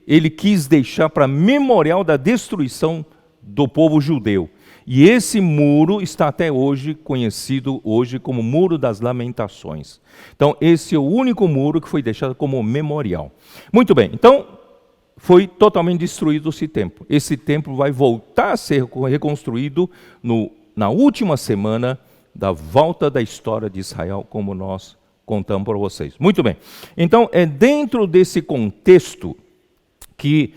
ele quis deixar para memorial da destruição do povo judeu. E esse muro está até hoje conhecido como Muro das Lamentações. Então, esse é o único muro que foi deixado como memorial. Muito bem, então foi totalmente destruído esse templo. Esse templo vai voltar a ser reconstruído na última semana da volta da história de Israel, como nós contamos para vocês. Muito bem. Então, é dentro desse contexto que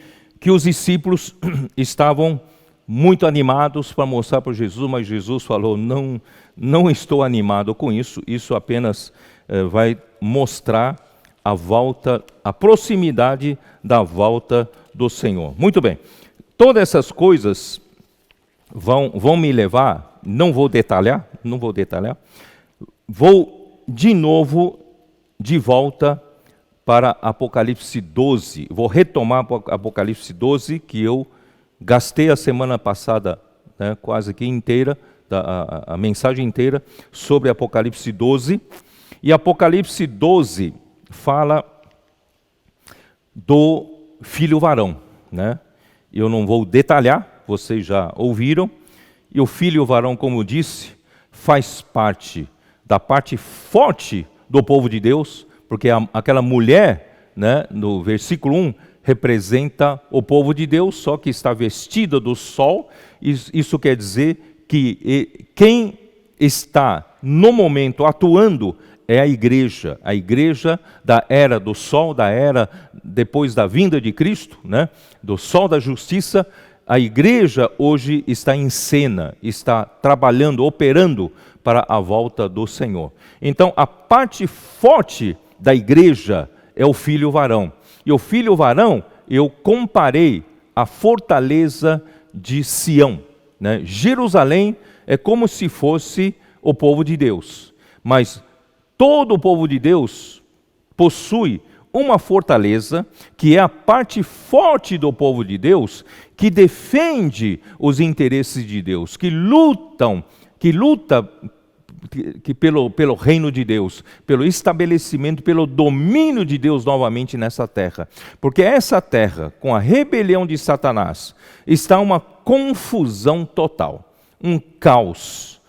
os discípulos estavam muito animados para mostrar para Jesus, mas Jesus falou, não estou animado com isso, isso apenas vai mostrar a volta, a proximidade da volta do Senhor. Muito bem, todas essas coisas vão me levar, não vou detalhar, vou de novo de volta para Apocalipse 12, vou retomar Apocalipse 12, que eu gastei a semana passada, né, quase que inteira, a mensagem inteira sobre Apocalipse 12, e Apocalipse 12 fala do filho varão, né? Eu não vou detalhar, vocês já ouviram, e o filho varão, como disse, faz parte da parte forte do povo de Deus, porque aquela mulher, né, no versículo 1, representa o povo de Deus, só que está vestida do sol. Isso quer dizer que quem está no momento atuando é a igreja da era do sol, da era depois da vinda de Cristo, né? Do sol da justiça. A igreja hoje está em cena, está trabalhando, operando para a volta do Senhor. Então, a parte forte da igreja é o filho varão. E o filho varão, eu comparei a fortaleza de Sião, né? Jerusalém é como se fosse o povo de Deus, mas todo o povo de Deus possui uma fortaleza, que é a parte forte do povo de Deus, que defende os interesses de Deus, que luta pelo reino de Deus, pelo estabelecimento, pelo domínio de Deus novamente nessa terra. Porque essa terra, com a rebelião de Satanás, está uma confusão total, um caos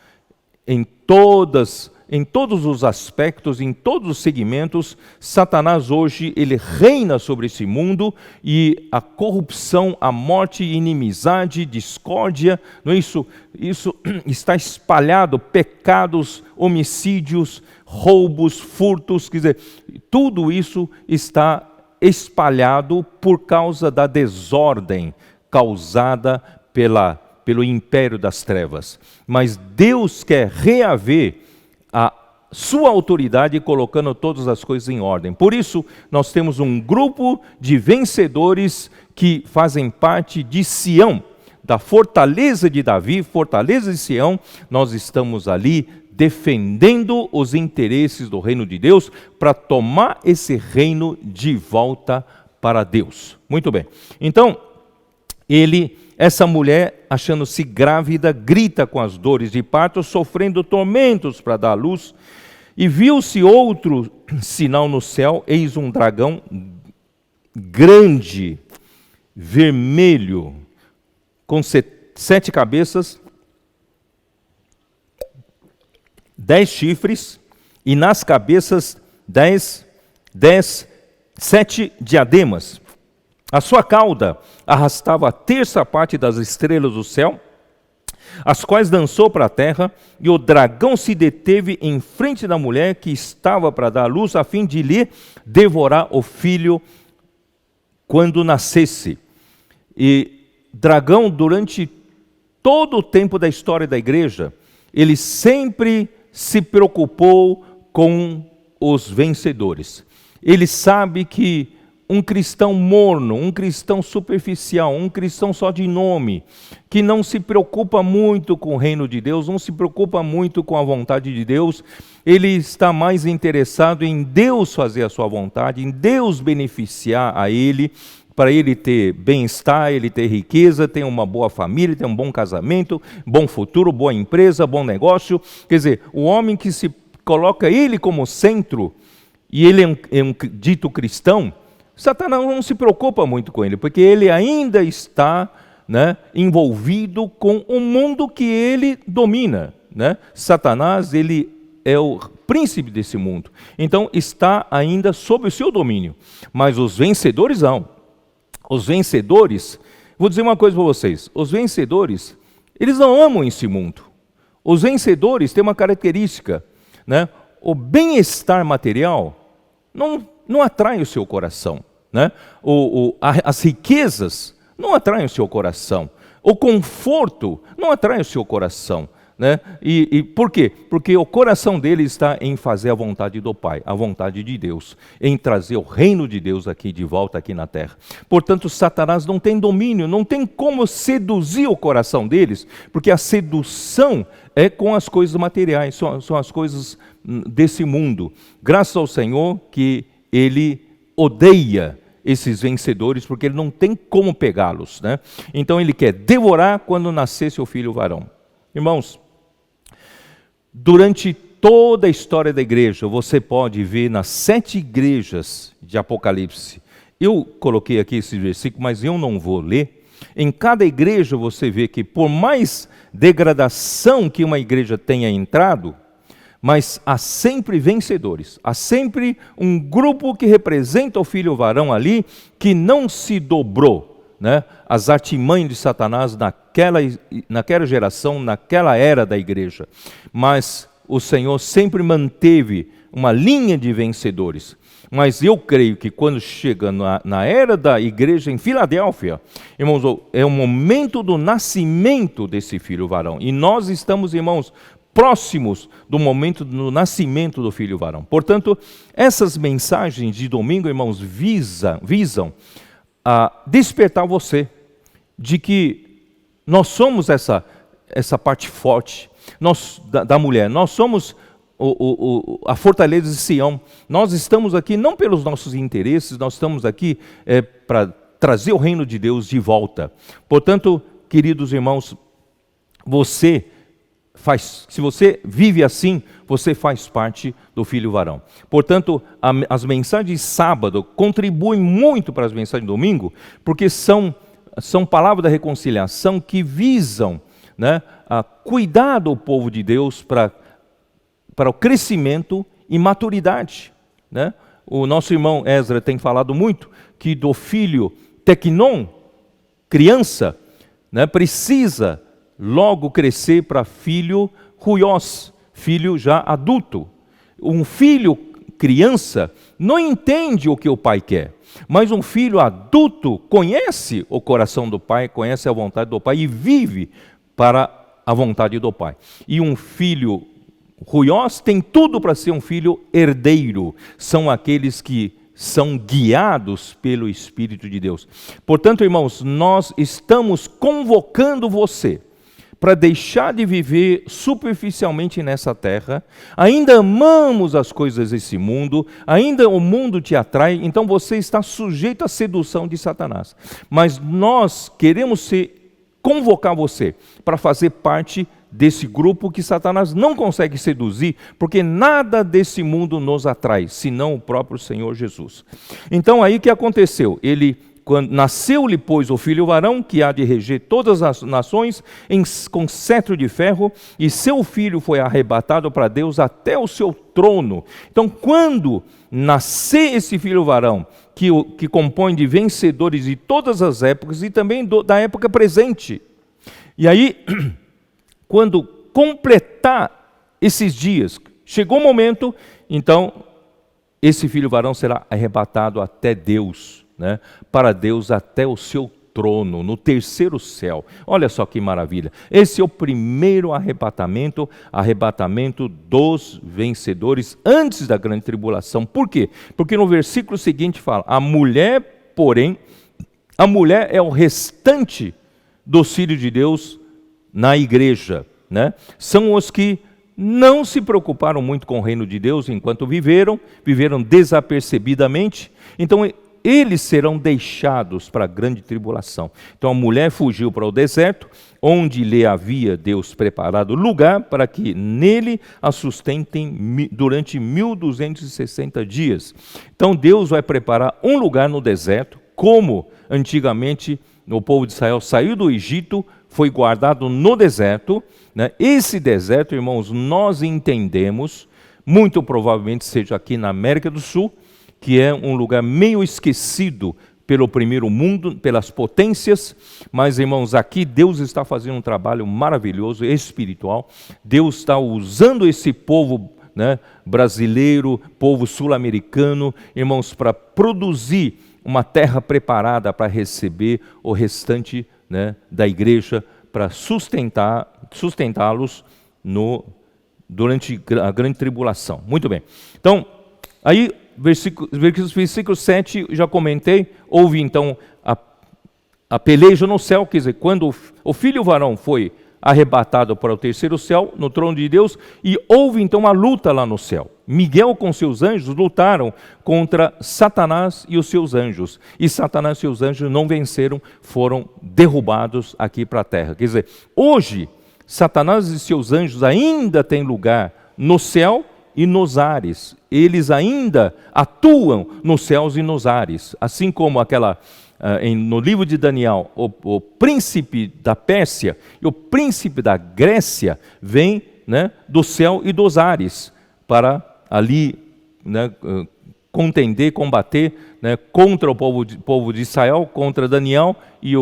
em todas em todos os aspectos, em todos os segmentos, Satanás hoje, ele reina sobre esse mundo e a corrupção, a morte, inimizade, discórdia, não é isso? Isso está espalhado, pecados, homicídios, roubos, furtos, quer dizer, tudo isso está espalhado por causa da desordem causada pelo império das trevas. Mas Deus quer reaver a sua autoridade colocando todas as coisas em ordem. Por isso, nós temos um grupo de vencedores que fazem parte de Sião, da fortaleza de Davi, fortaleza de Sião. Nós estamos ali defendendo os interesses do reino de Deus para tomar esse reino de volta para Deus. Muito bem. Então, essa mulher, achando-se grávida, grita com as dores de parto, sofrendo tormentos para dar à luz. E viu-se outro sinal no céu, eis um dragão grande, vermelho, com 7 cabeças, 10 chifres, e nas cabeças 7 diademas. A sua cauda arrastava a terça parte das estrelas do céu, as quais lançou para a terra, e o dragão se deteve em frente da mulher que estava para dar à luz, a fim de lhe devorar o filho quando nascesse. E dragão, durante todo o tempo da história da igreja, ele sempre se preocupou com os vencedores. Ele sabe que um cristão morno, um cristão superficial, um cristão só de nome, que não se preocupa muito com o reino de Deus, não se preocupa muito com a vontade de Deus, ele está mais interessado em Deus fazer a sua vontade, em Deus beneficiar a ele, para ele ter bem-estar, ele ter riqueza, ter uma boa família, ter um bom casamento, bom futuro, boa empresa, bom negócio. Quer dizer, o homem que se coloca ele como centro, e ele é um dito cristão, Satanás não se preocupa muito com ele, porque ele ainda está, né, envolvido com o mundo que ele domina, né? Satanás, ele é o príncipe desse mundo, então está ainda sob o seu domínio. Mas os vencedores não. Os vencedores, vou dizer uma coisa para vocês, os vencedores, eles não amam esse mundo. Os vencedores têm uma característica, né? O bem-estar material não atrai o seu coração, né? As riquezas não atraem o seu coração. O conforto não atrai o seu coração, né? E por quê? Porque o coração dele está em fazer a vontade do Pai, a vontade de Deus, em trazer o reino de Deus aqui de volta aqui na terra. Portanto, Satanás não tem domínio, não tem como seduzir o coração deles, porque a sedução é com as coisas materiais, são as coisas desse mundo. Graças ao Senhor que ele odeia esses vencedores, porque ele não tem como pegá-los, né? Então ele quer devorar quando nascer seu filho varão. Irmãos, durante toda a história da igreja, você pode ver nas 7 igrejas de Apocalipse, eu coloquei aqui esse versículo, mas eu não vou ler. Em cada igreja você vê que por mais degradação que uma igreja tenha entrado, mas há sempre vencedores, há sempre um grupo que representa o filho varão ali, que não se dobrou, né, as artimanhas de Satanás naquela geração, naquela era da igreja. Mas o Senhor sempre manteve uma linha de vencedores. Mas eu creio que quando chega na era da igreja em Filadélfia, irmãos, é o momento do nascimento desse filho varão. E nós estamos, irmãos, próximos do momento do nascimento do filho varão. Portanto, essas mensagens de domingo, irmãos, visam despertar você de que nós somos essa parte forte da mulher, nós somos a fortaleza de Sião. Nós estamos aqui não pelos nossos interesses, nós estamos aqui para trazer o reino de Deus de volta. Portanto, queridos irmãos, se você vive assim, você faz parte do filho varão. Portanto, as mensagens de sábado contribuem muito para as mensagens de domingo, porque são palavras da reconciliação que visam, né, a cuidar do povo de Deus para para o crescimento e maturidade, né? O nosso irmão Ezra tem falado muito que do filho teknon, criança, né, precisa logo crescer para filho huios, filho já adulto. Um filho criança não entende o que o pai quer, mas um filho adulto conhece o coração do pai, conhece a vontade do pai e vive para a vontade do pai. E um filho huios tem tudo para ser um filho herdeiro, são aqueles que são guiados pelo Espírito de Deus. Portanto, irmãos, nós estamos convocando você para deixar de viver superficialmente nessa terra. Ainda amamos as coisas desse mundo, ainda o mundo te atrai, então você está sujeito à sedução de Satanás. Mas nós queremos convocar você para fazer parte desse grupo que Satanás não consegue seduzir, porque nada desse mundo nos atrai, senão o próprio Senhor Jesus. Então aí o que aconteceu? Quando nasceu-lhe, pois, o filho varão, que há de reger todas as nações, com cetro de ferro, e seu filho foi arrebatado para Deus até o seu trono. Então, quando nascer esse filho varão, que compõe de vencedores de todas as épocas, e também da época presente, e aí quando completar esses dias, chegou o momento, então esse filho varão será arrebatado até Deus, né? Para Deus até o seu trono, no terceiro céu. Olha só que maravilha. Esse é o primeiro arrebatamento dos vencedores antes da grande tribulação. Por quê? Porque no versículo seguinte fala, a mulher, porém, a mulher é o restante dos filhos de Deus na igreja, né? São os que não se preocuparam muito com o reino de Deus enquanto viveram desapercebidamente, então eles serão deixados para a grande tribulação. Então a mulher fugiu para o deserto, onde lhe havia Deus preparado lugar para que nele a sustentem durante 1260 dias. Então Deus vai preparar um lugar no deserto, como antigamente o povo de Israel saiu do Egito, foi guardado no deserto, né? Esse deserto, irmãos, nós entendemos, muito provavelmente seja aqui na América do Sul, que é um lugar meio esquecido pelo primeiro mundo, pelas potências, mas, irmãos, aqui Deus está fazendo um trabalho maravilhoso, espiritual. Deus está usando esse povo, né, brasileiro, povo sul-americano, irmãos, para produzir uma terra preparada para receber o restante, né, da igreja, para sustentá-los durante a grande tribulação. Muito bem. Então, aí, versículo 7, já comentei, houve então a peleja no céu, quer dizer, quando o filho varão foi arrebatado para o terceiro céu, no trono de Deus, e houve então uma luta lá no céu. Miguel com seus anjos lutaram contra Satanás e os seus anjos, e Satanás e seus anjos não venceram, foram derrubados aqui para a terra. Quer dizer, hoje, Satanás e seus anjos ainda têm lugar no céu e nos ares, eles ainda atuam nos céus e nos ares, assim como no livro de Daniel, o príncipe da Pérsia e o príncipe da Grécia vêm, né, do céu e dos ares para ali, né, contender, combater, né, contra o povo de Israel, contra Daniel, e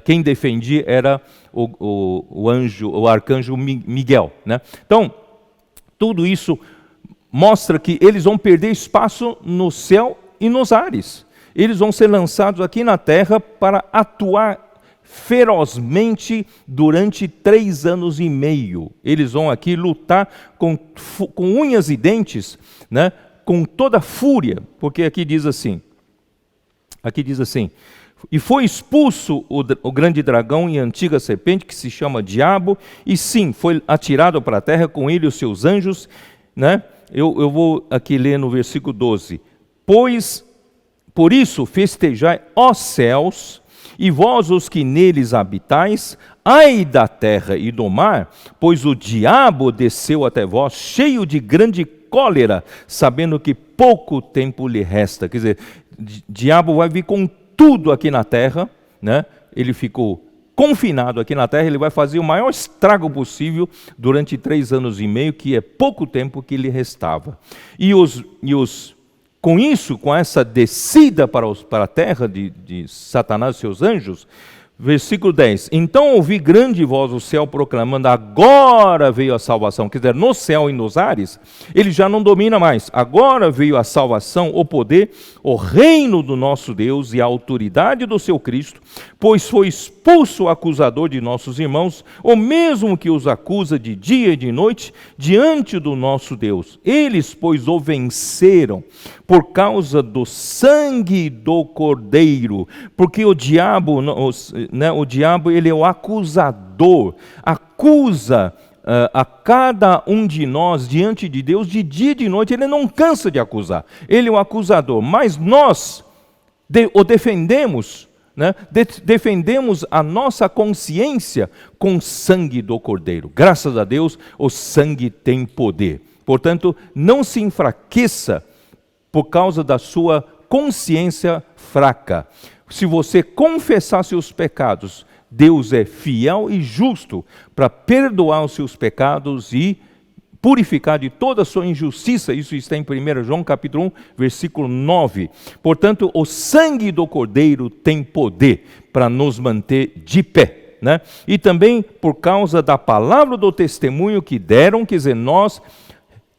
quem defendia era o arcanjo Miguel, né? Então, tudo isso mostra que eles vão perder espaço no céu e nos ares. Eles vão ser lançados aqui na terra para atuar ferozmente durante 3 anos e meio. Eles vão aqui lutar com unhas e dentes, né, com toda fúria, porque aqui diz assim, e foi expulso o grande dragão e antiga serpente, que se chama Diabo, e sim, foi atirado para a terra com ele os seus anjos, né? Eu vou aqui ler no versículo 12, por isso festejai, ó céus, e vós os que neles habitais, ai da terra e do mar, pois o diabo desceu até vós, cheio de grande cólera, sabendo que pouco tempo lhe resta. Quer dizer, diabo vai vir com tudo aqui na terra, né? Ele ficou confinado aqui na terra, ele vai fazer o maior estrago possível durante 3 anos e meio, que é pouco tempo que lhe restava. Com isso, com essa descida para a terra de Satanás e seus anjos, versículo 10, então ouvi grande voz do céu proclamando, agora veio a salvação. Quer dizer, no céu e nos ares, ele já não domina mais. Agora veio a salvação, o poder, o reino do nosso Deus e a autoridade do seu Cristo, pois foi expulso o acusador de nossos irmãos, o mesmo que os acusa de dia e de noite, diante do nosso Deus. Eles, pois, o venceram por causa do sangue do Cordeiro, porque o diabo, ele é o acusador, acusa a cada um de nós diante de Deus de dia e de noite. Ele não cansa de acusar, ele é o acusador, mas nós o defendemos, defendemos a nossa consciência com o sangue do Cordeiro. Graças a Deus, o sangue tem poder. Portanto, não se enfraqueça por causa da sua consciência fraca. Se você confessar seus pecados, Deus é fiel e justo para perdoar os seus pecados e purificar de toda a sua injustiça. Isso está em 1 João capítulo 1, versículo 9. Portanto, o sangue do Cordeiro tem poder para nos manter de pé. E também por causa da palavra do testemunho que deram, quer dizer, nós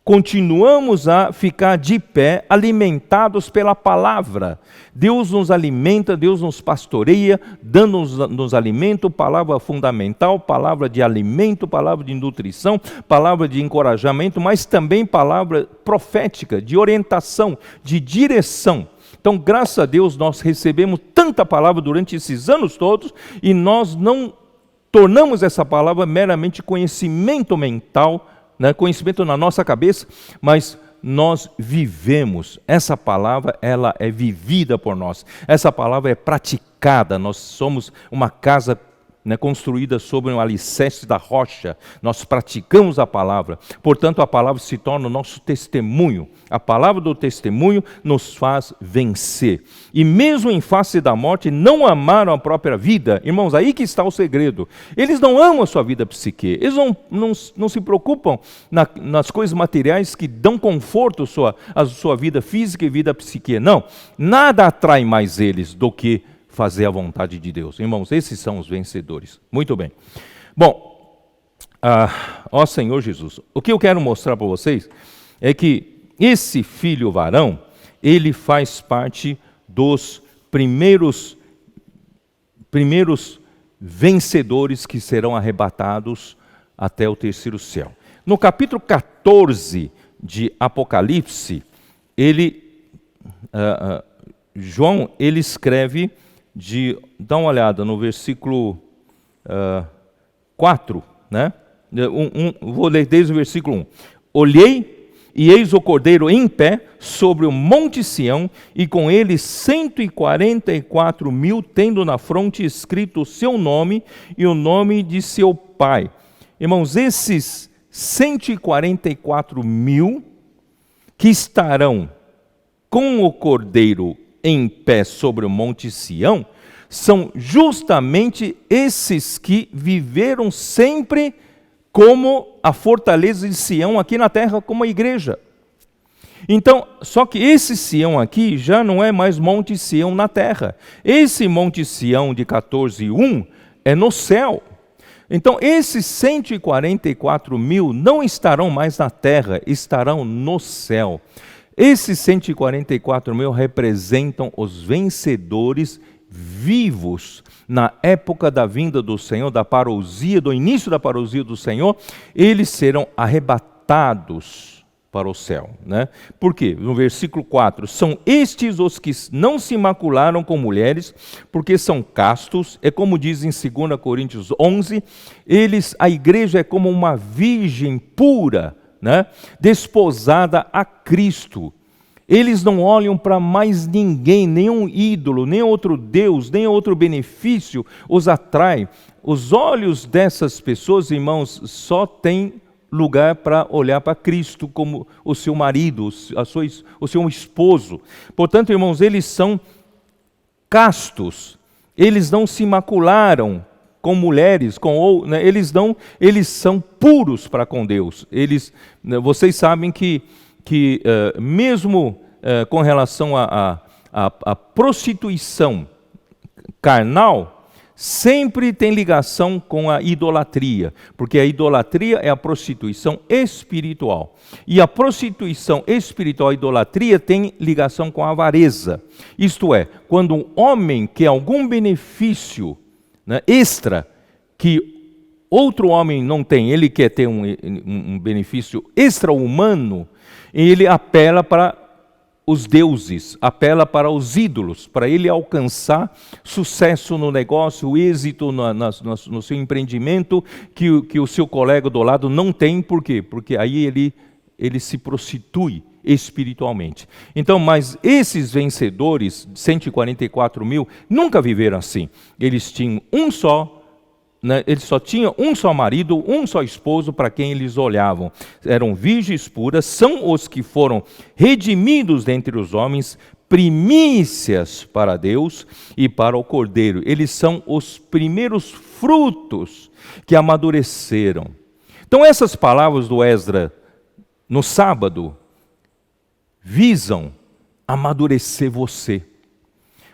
continuamos a ficar de pé, alimentados pela palavra. Deus nos alimenta, Deus nos pastoreia, dando-nos alimento, palavra fundamental, palavra de alimento, palavra de nutrição, palavra de encorajamento, mas também palavra profética, de orientação, de direção. Então, graças a Deus, nós recebemos tanta palavra durante esses anos todos e nós não tornamos essa palavra meramente conhecimento mental, conhecimento na nossa cabeça, mas nós vivemos. Essa palavra, ela é vivida por nós. Essa palavra é praticada. Nós somos uma casa construída sobre um alicerce da rocha. Nós praticamos a palavra. Portanto, a palavra se torna o nosso testemunho. A palavra do testemunho nos faz vencer. E mesmo em face da morte, não amaram a própria vida. Irmãos, aí que está o segredo. Eles não amam a sua vida psique. Eles não se preocupam nas coisas materiais que dão conforto à sua vida física e vida psique. Não. Nada atrai mais eles do que fazer a vontade de Deus. Irmãos, esses são os vencedores. Muito bem. Bom, ó Senhor Jesus, o que eu quero mostrar para vocês é que esse filho varão, ele faz parte dos primeiros vencedores que serão arrebatados até o terceiro céu. No capítulo 14 de Apocalipse, João, ele escreve dá uma olhada no versículo 4, vou ler desde o versículo 1. Olhei, e eis o Cordeiro em pé sobre o monte Sião, e com ele 144.000, tendo na fronte escrito o seu nome e o nome de seu pai. Irmãos, esses 144.000 que estarão com o Cordeiro em pé sobre o monte Sião, são justamente esses que viveram sempre como a fortaleza de Sião aqui na terra, como a igreja. Então, só que esse Sião aqui já não é mais monte Sião na terra. Esse monte Sião de 14:1 é no céu. Então, esses 144.000 não estarão mais na terra, estarão no céu. Esses 144.000 representam os vencedores vivos na época da vinda do Senhor, da parousia, do início da parousia do Senhor. Eles serão arrebatados para o céu. Por quê? No versículo 4, são estes os que não se macularam com mulheres, porque são castos. É como diz em 2 Coríntios 11, a igreja é como uma virgem pura, desposada a Cristo. Eles não olham para mais ninguém, nenhum ídolo, nem outro Deus, nem outro benefício os atrai. Os olhos dessas pessoas, irmãos, só têm lugar para olhar para Cristo como o seu marido, o seu esposo. Portanto, irmãos, eles são castos, eles não se macularam com mulheres, né, eles são puros para com Deus. Vocês sabem que mesmo com relação à prostituição carnal, sempre tem ligação com a idolatria, porque a idolatria é a prostituição espiritual. E a prostituição espiritual, a idolatria, tem ligação com a avareza. Isto é, quando um homem quer algum benefício, né, extra, que outro homem não tem, ele quer ter um benefício extra-humano, ele apela para os deuses, apela para os ídolos, para ele alcançar sucesso no negócio, êxito no seu empreendimento, que o seu colega do lado não tem. Por quê? Porque aí ele se prostitui espiritualmente. Então, mas esses vencedores, 144 mil, nunca viveram assim. Eles tinham eles só tinham um só marido, um só esposo para quem eles olhavam. Eram virgens puras, são os que foram redimidos dentre os homens, primícias para Deus e para o Cordeiro. Eles são os primeiros frutos que amadureceram. Então essas palavras do Esdras no sábado visam amadurecer você.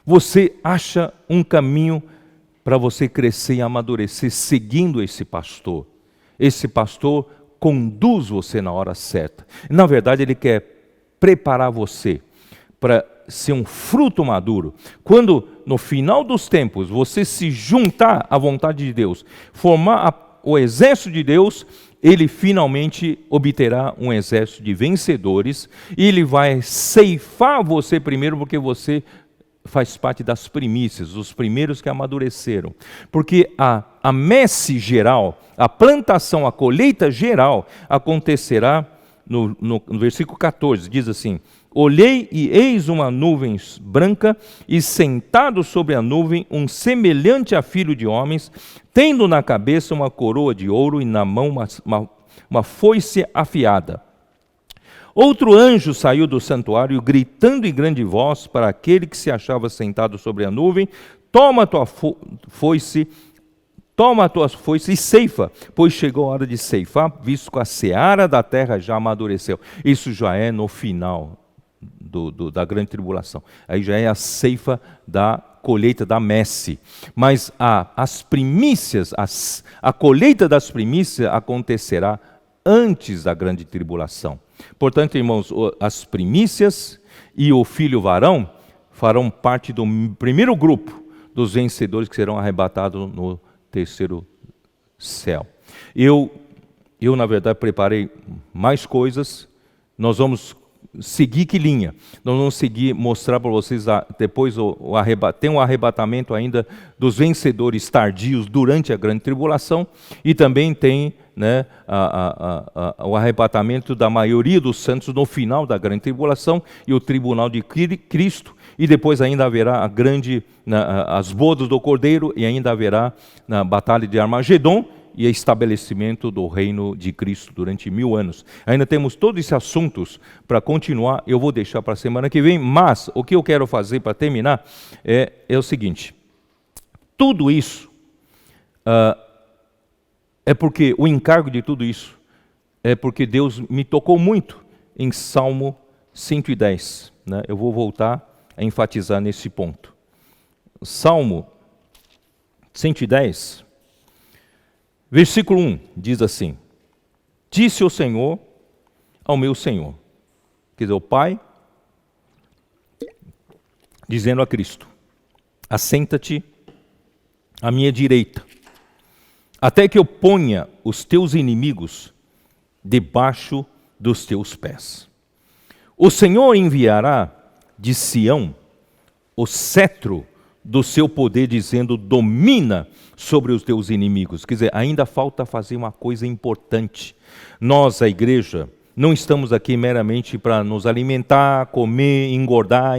Você acha um caminho para você crescer e amadurecer seguindo esse pastor. Esse pastor conduz você na hora certa. Na verdade, ele quer preparar você para ser um fruto maduro. Quando, no final dos tempos, você se juntar à vontade de Deus, formar o exército de Deus, ele finalmente obterá um exército de vencedores, e ele vai ceifar você primeiro, porque você faz parte das primícias, os primeiros que amadureceram. Porque a messe geral, a plantação, a colheita geral acontecerá no versículo 14, diz assim: olhei e eis uma nuvem branca, e sentado sobre a nuvem um semelhante a filho de homens, tendo na cabeça uma coroa de ouro e na mão uma foice afiada. Outro anjo saiu do santuário, gritando em grande voz para aquele que se achava sentado sobre a nuvem: toma a tua foice e ceifa, pois chegou a hora de ceifar, visto que a seara da terra já amadureceu. Isso já é no final da grande tribulação. Aí já é a ceifa da colheita da messe. Mas as primícias, a colheita das primícias acontecerá antes da grande tribulação. Portanto, irmãos, as primícias e o filho varão farão parte do primeiro grupo dos vencedores que serão arrebatados no terceiro céu. Eu na verdade, preparei mais coisas. Nós vamos seguir que linha? Nós vamos seguir, mostrar para vocês depois tem um arrebatamento ainda dos vencedores tardios durante a grande tribulação, e também tem, né, o arrebatamento da maioria dos santos no final da grande tribulação e o tribunal de Cristo, e depois ainda haverá as bodas do Cordeiro, e ainda haverá na batalha de Armagedon e estabelecimento do reino de Cristo durante 1000 anos. Ainda temos todos esses assuntos para continuar, eu vou deixar para a semana que vem, mas o que eu quero fazer para terminar é o seguinte: tudo isso é porque o encargo de tudo isso é porque Deus me tocou muito em Salmo 110. Né? Eu vou voltar a enfatizar nesse ponto. Salmo 110, versículo 1, diz assim: disse o Senhor ao meu Senhor, quer dizer, o Pai, dizendo a Cristo: assenta-te à minha direita, até que eu ponha os teus inimigos debaixo dos teus pés. O Senhor enviará de Sião o cetro do seu poder, dizendo: domina sobre os teus inimigos. Quer dizer, ainda falta fazer uma coisa importante. Nós, a igreja, não estamos aqui meramente para nos alimentar, comer, engordar.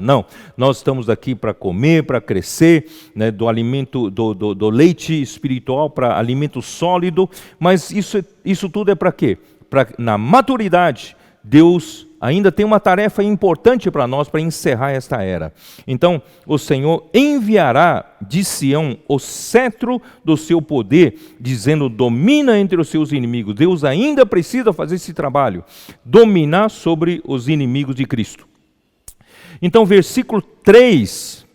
Não, nós estamos aqui para comer, para crescer, né, do alimento, do leite espiritual para alimento sólido. Mas isso tudo é para quê? Para, na maturidade, Deus ainda tem uma tarefa importante para nós para encerrar esta era. Então, o Senhor enviará de Sião o cetro do seu poder, dizendo: domina entre os seus inimigos. Deus ainda precisa fazer esse trabalho, dominar sobre os inimigos de Cristo. Então, versículo 3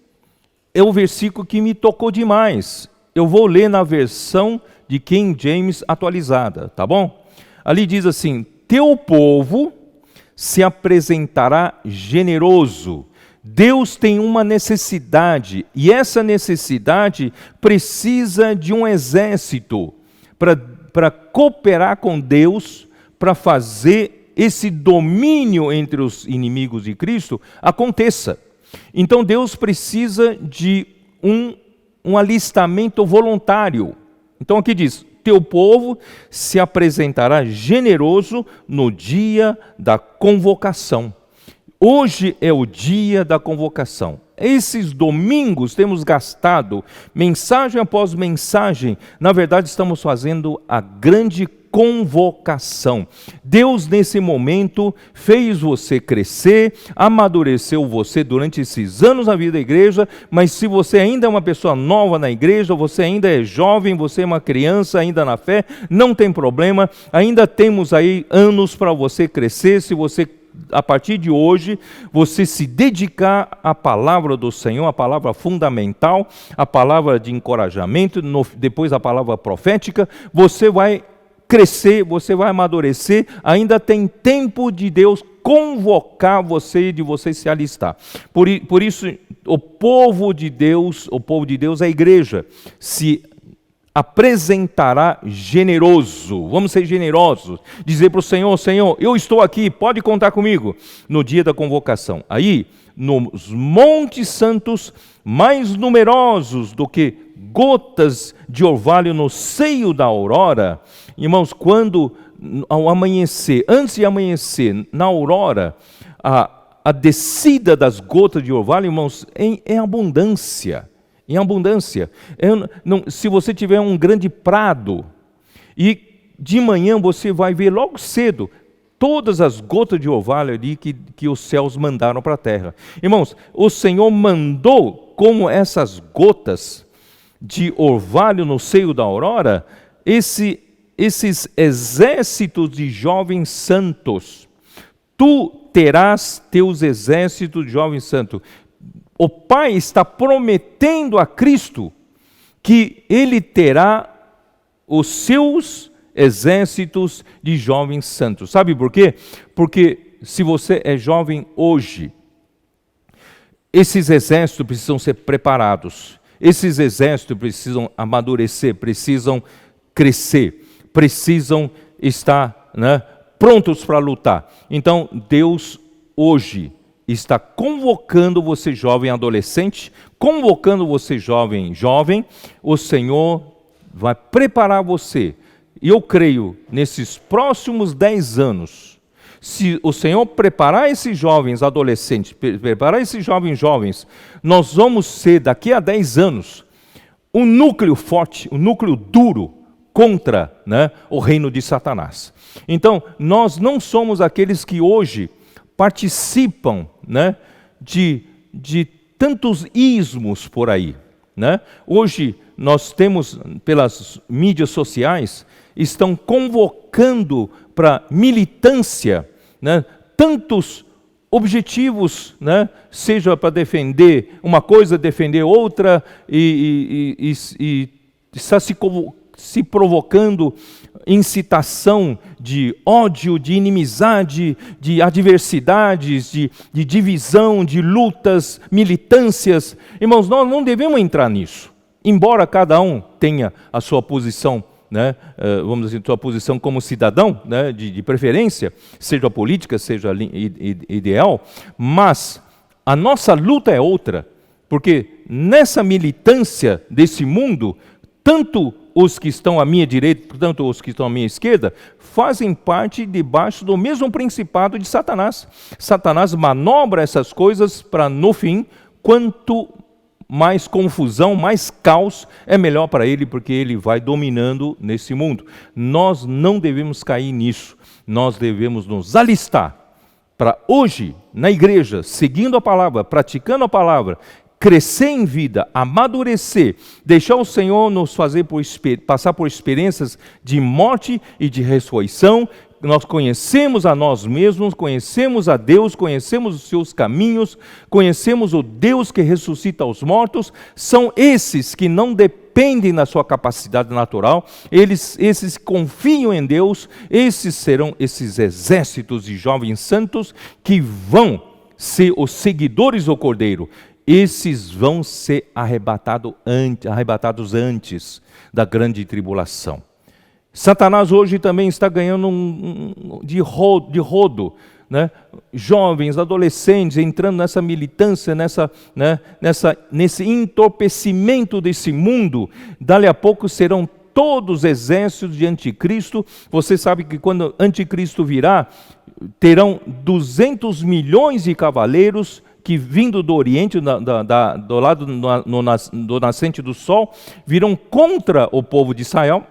é o versículo que me tocou demais. Eu vou ler na versão de King James atualizada, tá bom? Ali diz assim: teu povo se apresentará generoso. Deus tem uma necessidade, e essa necessidade precisa de um exército para cooperar com Deus, para fazer esse domínio entre os inimigos de Cristo aconteça. Então Deus precisa de um alistamento voluntário. Então aqui diz: teu povo se apresentará generoso no dia da convocação. Hoje é o dia da convocação. Esses domingos temos gastado mensagem após mensagem. Na verdade, estamos fazendo a grande convocação. Deus, nesse momento, fez você crescer, amadureceu você durante esses anos na vida da igreja, mas se você ainda é uma pessoa nova na igreja, você ainda é jovem, você é uma criança ainda na fé, não tem problema, ainda temos aí anos para você crescer. Se você, a partir de hoje, você se dedicar à palavra do Senhor, a palavra fundamental, a palavra de encorajamento, depois a palavra profética, você vai crescer, você vai amadurecer. Ainda tem tempo de Deus convocar você e de você se alistar. Por isso, o povo de Deus é a igreja, se apresentará generoso. Vamos ser generosos, dizer para o Senhor: Senhor, eu estou aqui, pode contar comigo, no dia da convocação. Aí, nos montes santos, mais numerosos do que gotas de orvalho no seio da aurora. Irmãos, quando ao amanhecer, antes de amanhecer, na aurora, a descida das gotas de orvalho, irmãos, em abundância. Em abundância. Se você tiver um grande prado, e de manhã você vai ver logo cedo todas as gotas de orvalho ali que os céus mandaram para a terra. Irmãos, o Senhor mandou como essas gotas de orvalho no seio da aurora, esses exércitos de jovens santos. Tu terás teus exércitos de jovens santos. O Pai está prometendo a Cristo que Ele terá os seus exércitos de jovens santos. Sabe por quê? Porque se você é jovem hoje, esses exércitos precisam ser preparados. Esses exércitos precisam amadurecer, precisam crescer, precisam estar, prontos para lutar. Então, Deus hoje está convocando você, jovem adolescente, convocando você, jovem. O Senhor vai preparar você. E eu creio, nesses próximos 10 anos, se o Senhor preparar esses jovens adolescentes, preparar esses jovens, nós vamos ser, daqui a 10 anos, um núcleo forte, um núcleo duro contra o reino de Satanás. Então, nós não somos aqueles que hoje participam de tantos ismos por aí. Hoje nós temos, pelas mídias sociais, estão convocando para militância, tantos objetivos, seja para defender uma coisa, defender outra, e está se provocando incitação de ódio, de inimizade, de adversidades, de divisão, de lutas, militâncias. Irmãos, nós não devemos entrar nisso. Embora cada um tenha a sua posição, vamos dizer, sua posição como cidadão, de preferência, seja política, seja ideal, mas a nossa luta é outra, porque nessa militância desse mundo, tanto os que estão à minha direita, tanto os que estão à minha esquerda, fazem parte debaixo do mesmo principado de Satanás. Satanás manobra essas coisas para, no fim, quanto mais confusão, mais caos, é melhor para ele, porque ele vai dominando nesse mundo. Nós não devemos cair nisso. Nós devemos nos alistar para hoje, na igreja, seguindo a palavra, praticando a palavra, crescer em vida, amadurecer, deixar o Senhor nos fazer passar por experiências de morte e de ressurreição. Nós conhecemos a nós mesmos, conhecemos a Deus, conhecemos os seus caminhos, conhecemos o Deus que ressuscita os mortos. São esses que não dependem da sua capacidade natural, esses que confiam em Deus, esses serão esses exércitos de jovens santos que vão ser os seguidores do Cordeiro. Esses vão ser arrebatados antes da grande tribulação. Satanás hoje também está ganhando de rodo, né? Jovens, adolescentes entrando nessa militância, nesse entorpecimento desse mundo. Dali a pouco serão todos exércitos de anticristo. Você sabe que quando anticristo virá, terão 200 milhões de cavaleiros que vindo do Oriente, do lado do nascente do sol, virão contra o povo de Israel,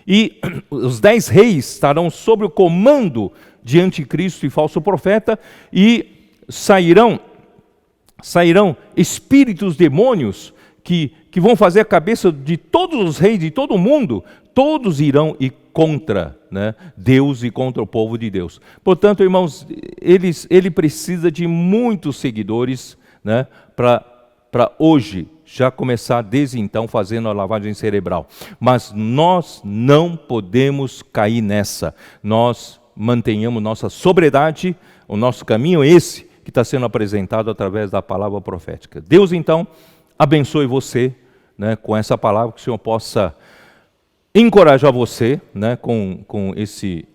e os 10 reis estarão sob o comando de anticristo e falso profeta, e sairão espíritos demônios que vão fazer a cabeça de todos os reis de todo o mundo. Todos irão ir contra, né, Deus e contra o povo de Deus. Portanto, irmãos, ele precisa de muitos seguidores, né, para hoje já começar desde então fazendo a lavagem cerebral. Mas nós não podemos cair nessa. Nós mantenhamos nossa sobriedade, o nosso caminho é esse que está sendo apresentado através da palavra profética. Deus, então, abençoe você, né, com essa palavra, que o Senhor possa encorajar você, né, com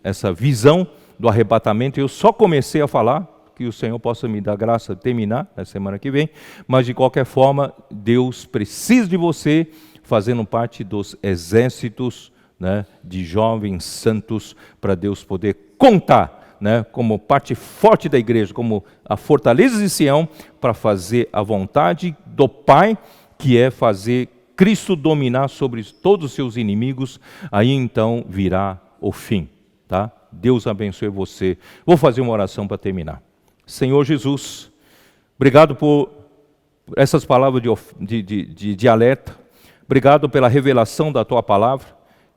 essa visão do arrebatamento. Eu só comecei a falar, que o Senhor possa me dar graça de terminar na semana que vem, mas de qualquer forma, Deus precisa de você fazendo parte dos exércitos, né, de jovens santos, para Deus poder contar, né, como parte forte da igreja, como a fortaleza de Sião, para fazer a vontade do Pai, que é fazer Cristo dominar sobre todos os seus inimigos. Aí então virá o fim, tá? Deus abençoe você. Vou fazer uma oração para terminar. Senhor Jesus, obrigado por essas palavras de alerta. Obrigado pela revelação da Tua palavra,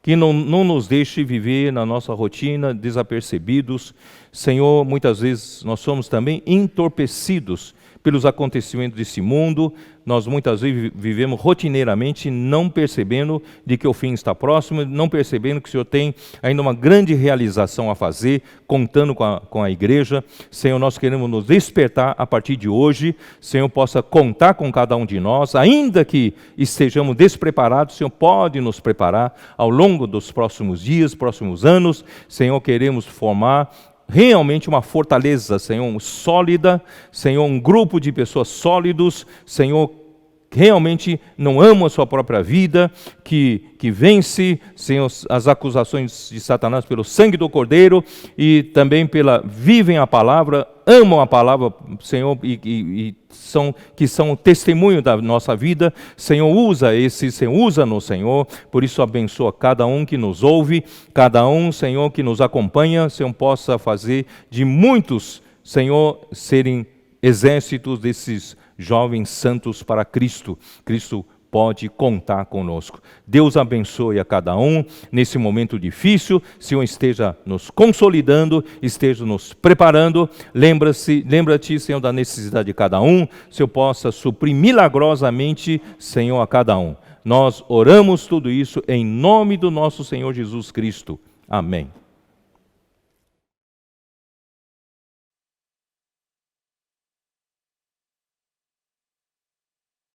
que não nos deixe viver na nossa rotina desapercebidos. Senhor, muitas vezes nós somos também entorpecidos pelos acontecimentos desse mundo. Nós muitas vezes vivemos rotineiramente, não percebendo de que o fim está próximo, não percebendo que o Senhor tem ainda uma grande realização a fazer, contando com a igreja. Senhor, nós queremos nos despertar a partir de hoje. Senhor, possa contar com cada um de nós, ainda que estejamos despreparados. Senhor, pode nos preparar ao longo dos próximos dias, próximos anos. Senhor, queremos formar realmente uma fortaleza, Senhor, sólida, Senhor, um grupo de pessoas sólidos, Senhor, que realmente não amam a sua própria vida, que vence, Senhor, as acusações de Satanás pelo sangue do Cordeiro, e também vivem a palavra, amam a palavra, Senhor, e são testemunho da nossa vida. Senhor, usa-nos, Senhor. Por isso abençoa cada um que nos ouve, cada um, Senhor, que nos acompanha. Senhor, possa fazer de muitos, Senhor, serem exércitos desses jovens santos para Cristo. Cristo pode contar conosco. Deus abençoe a cada um nesse momento difícil. Senhor, esteja nos consolidando, esteja nos preparando. Lembra-te, Senhor, da necessidade de cada um. Senhor, possa suprir milagrosamente, Senhor, a cada um. Nós oramos tudo isso em nome do nosso Senhor Jesus Cristo. Amém.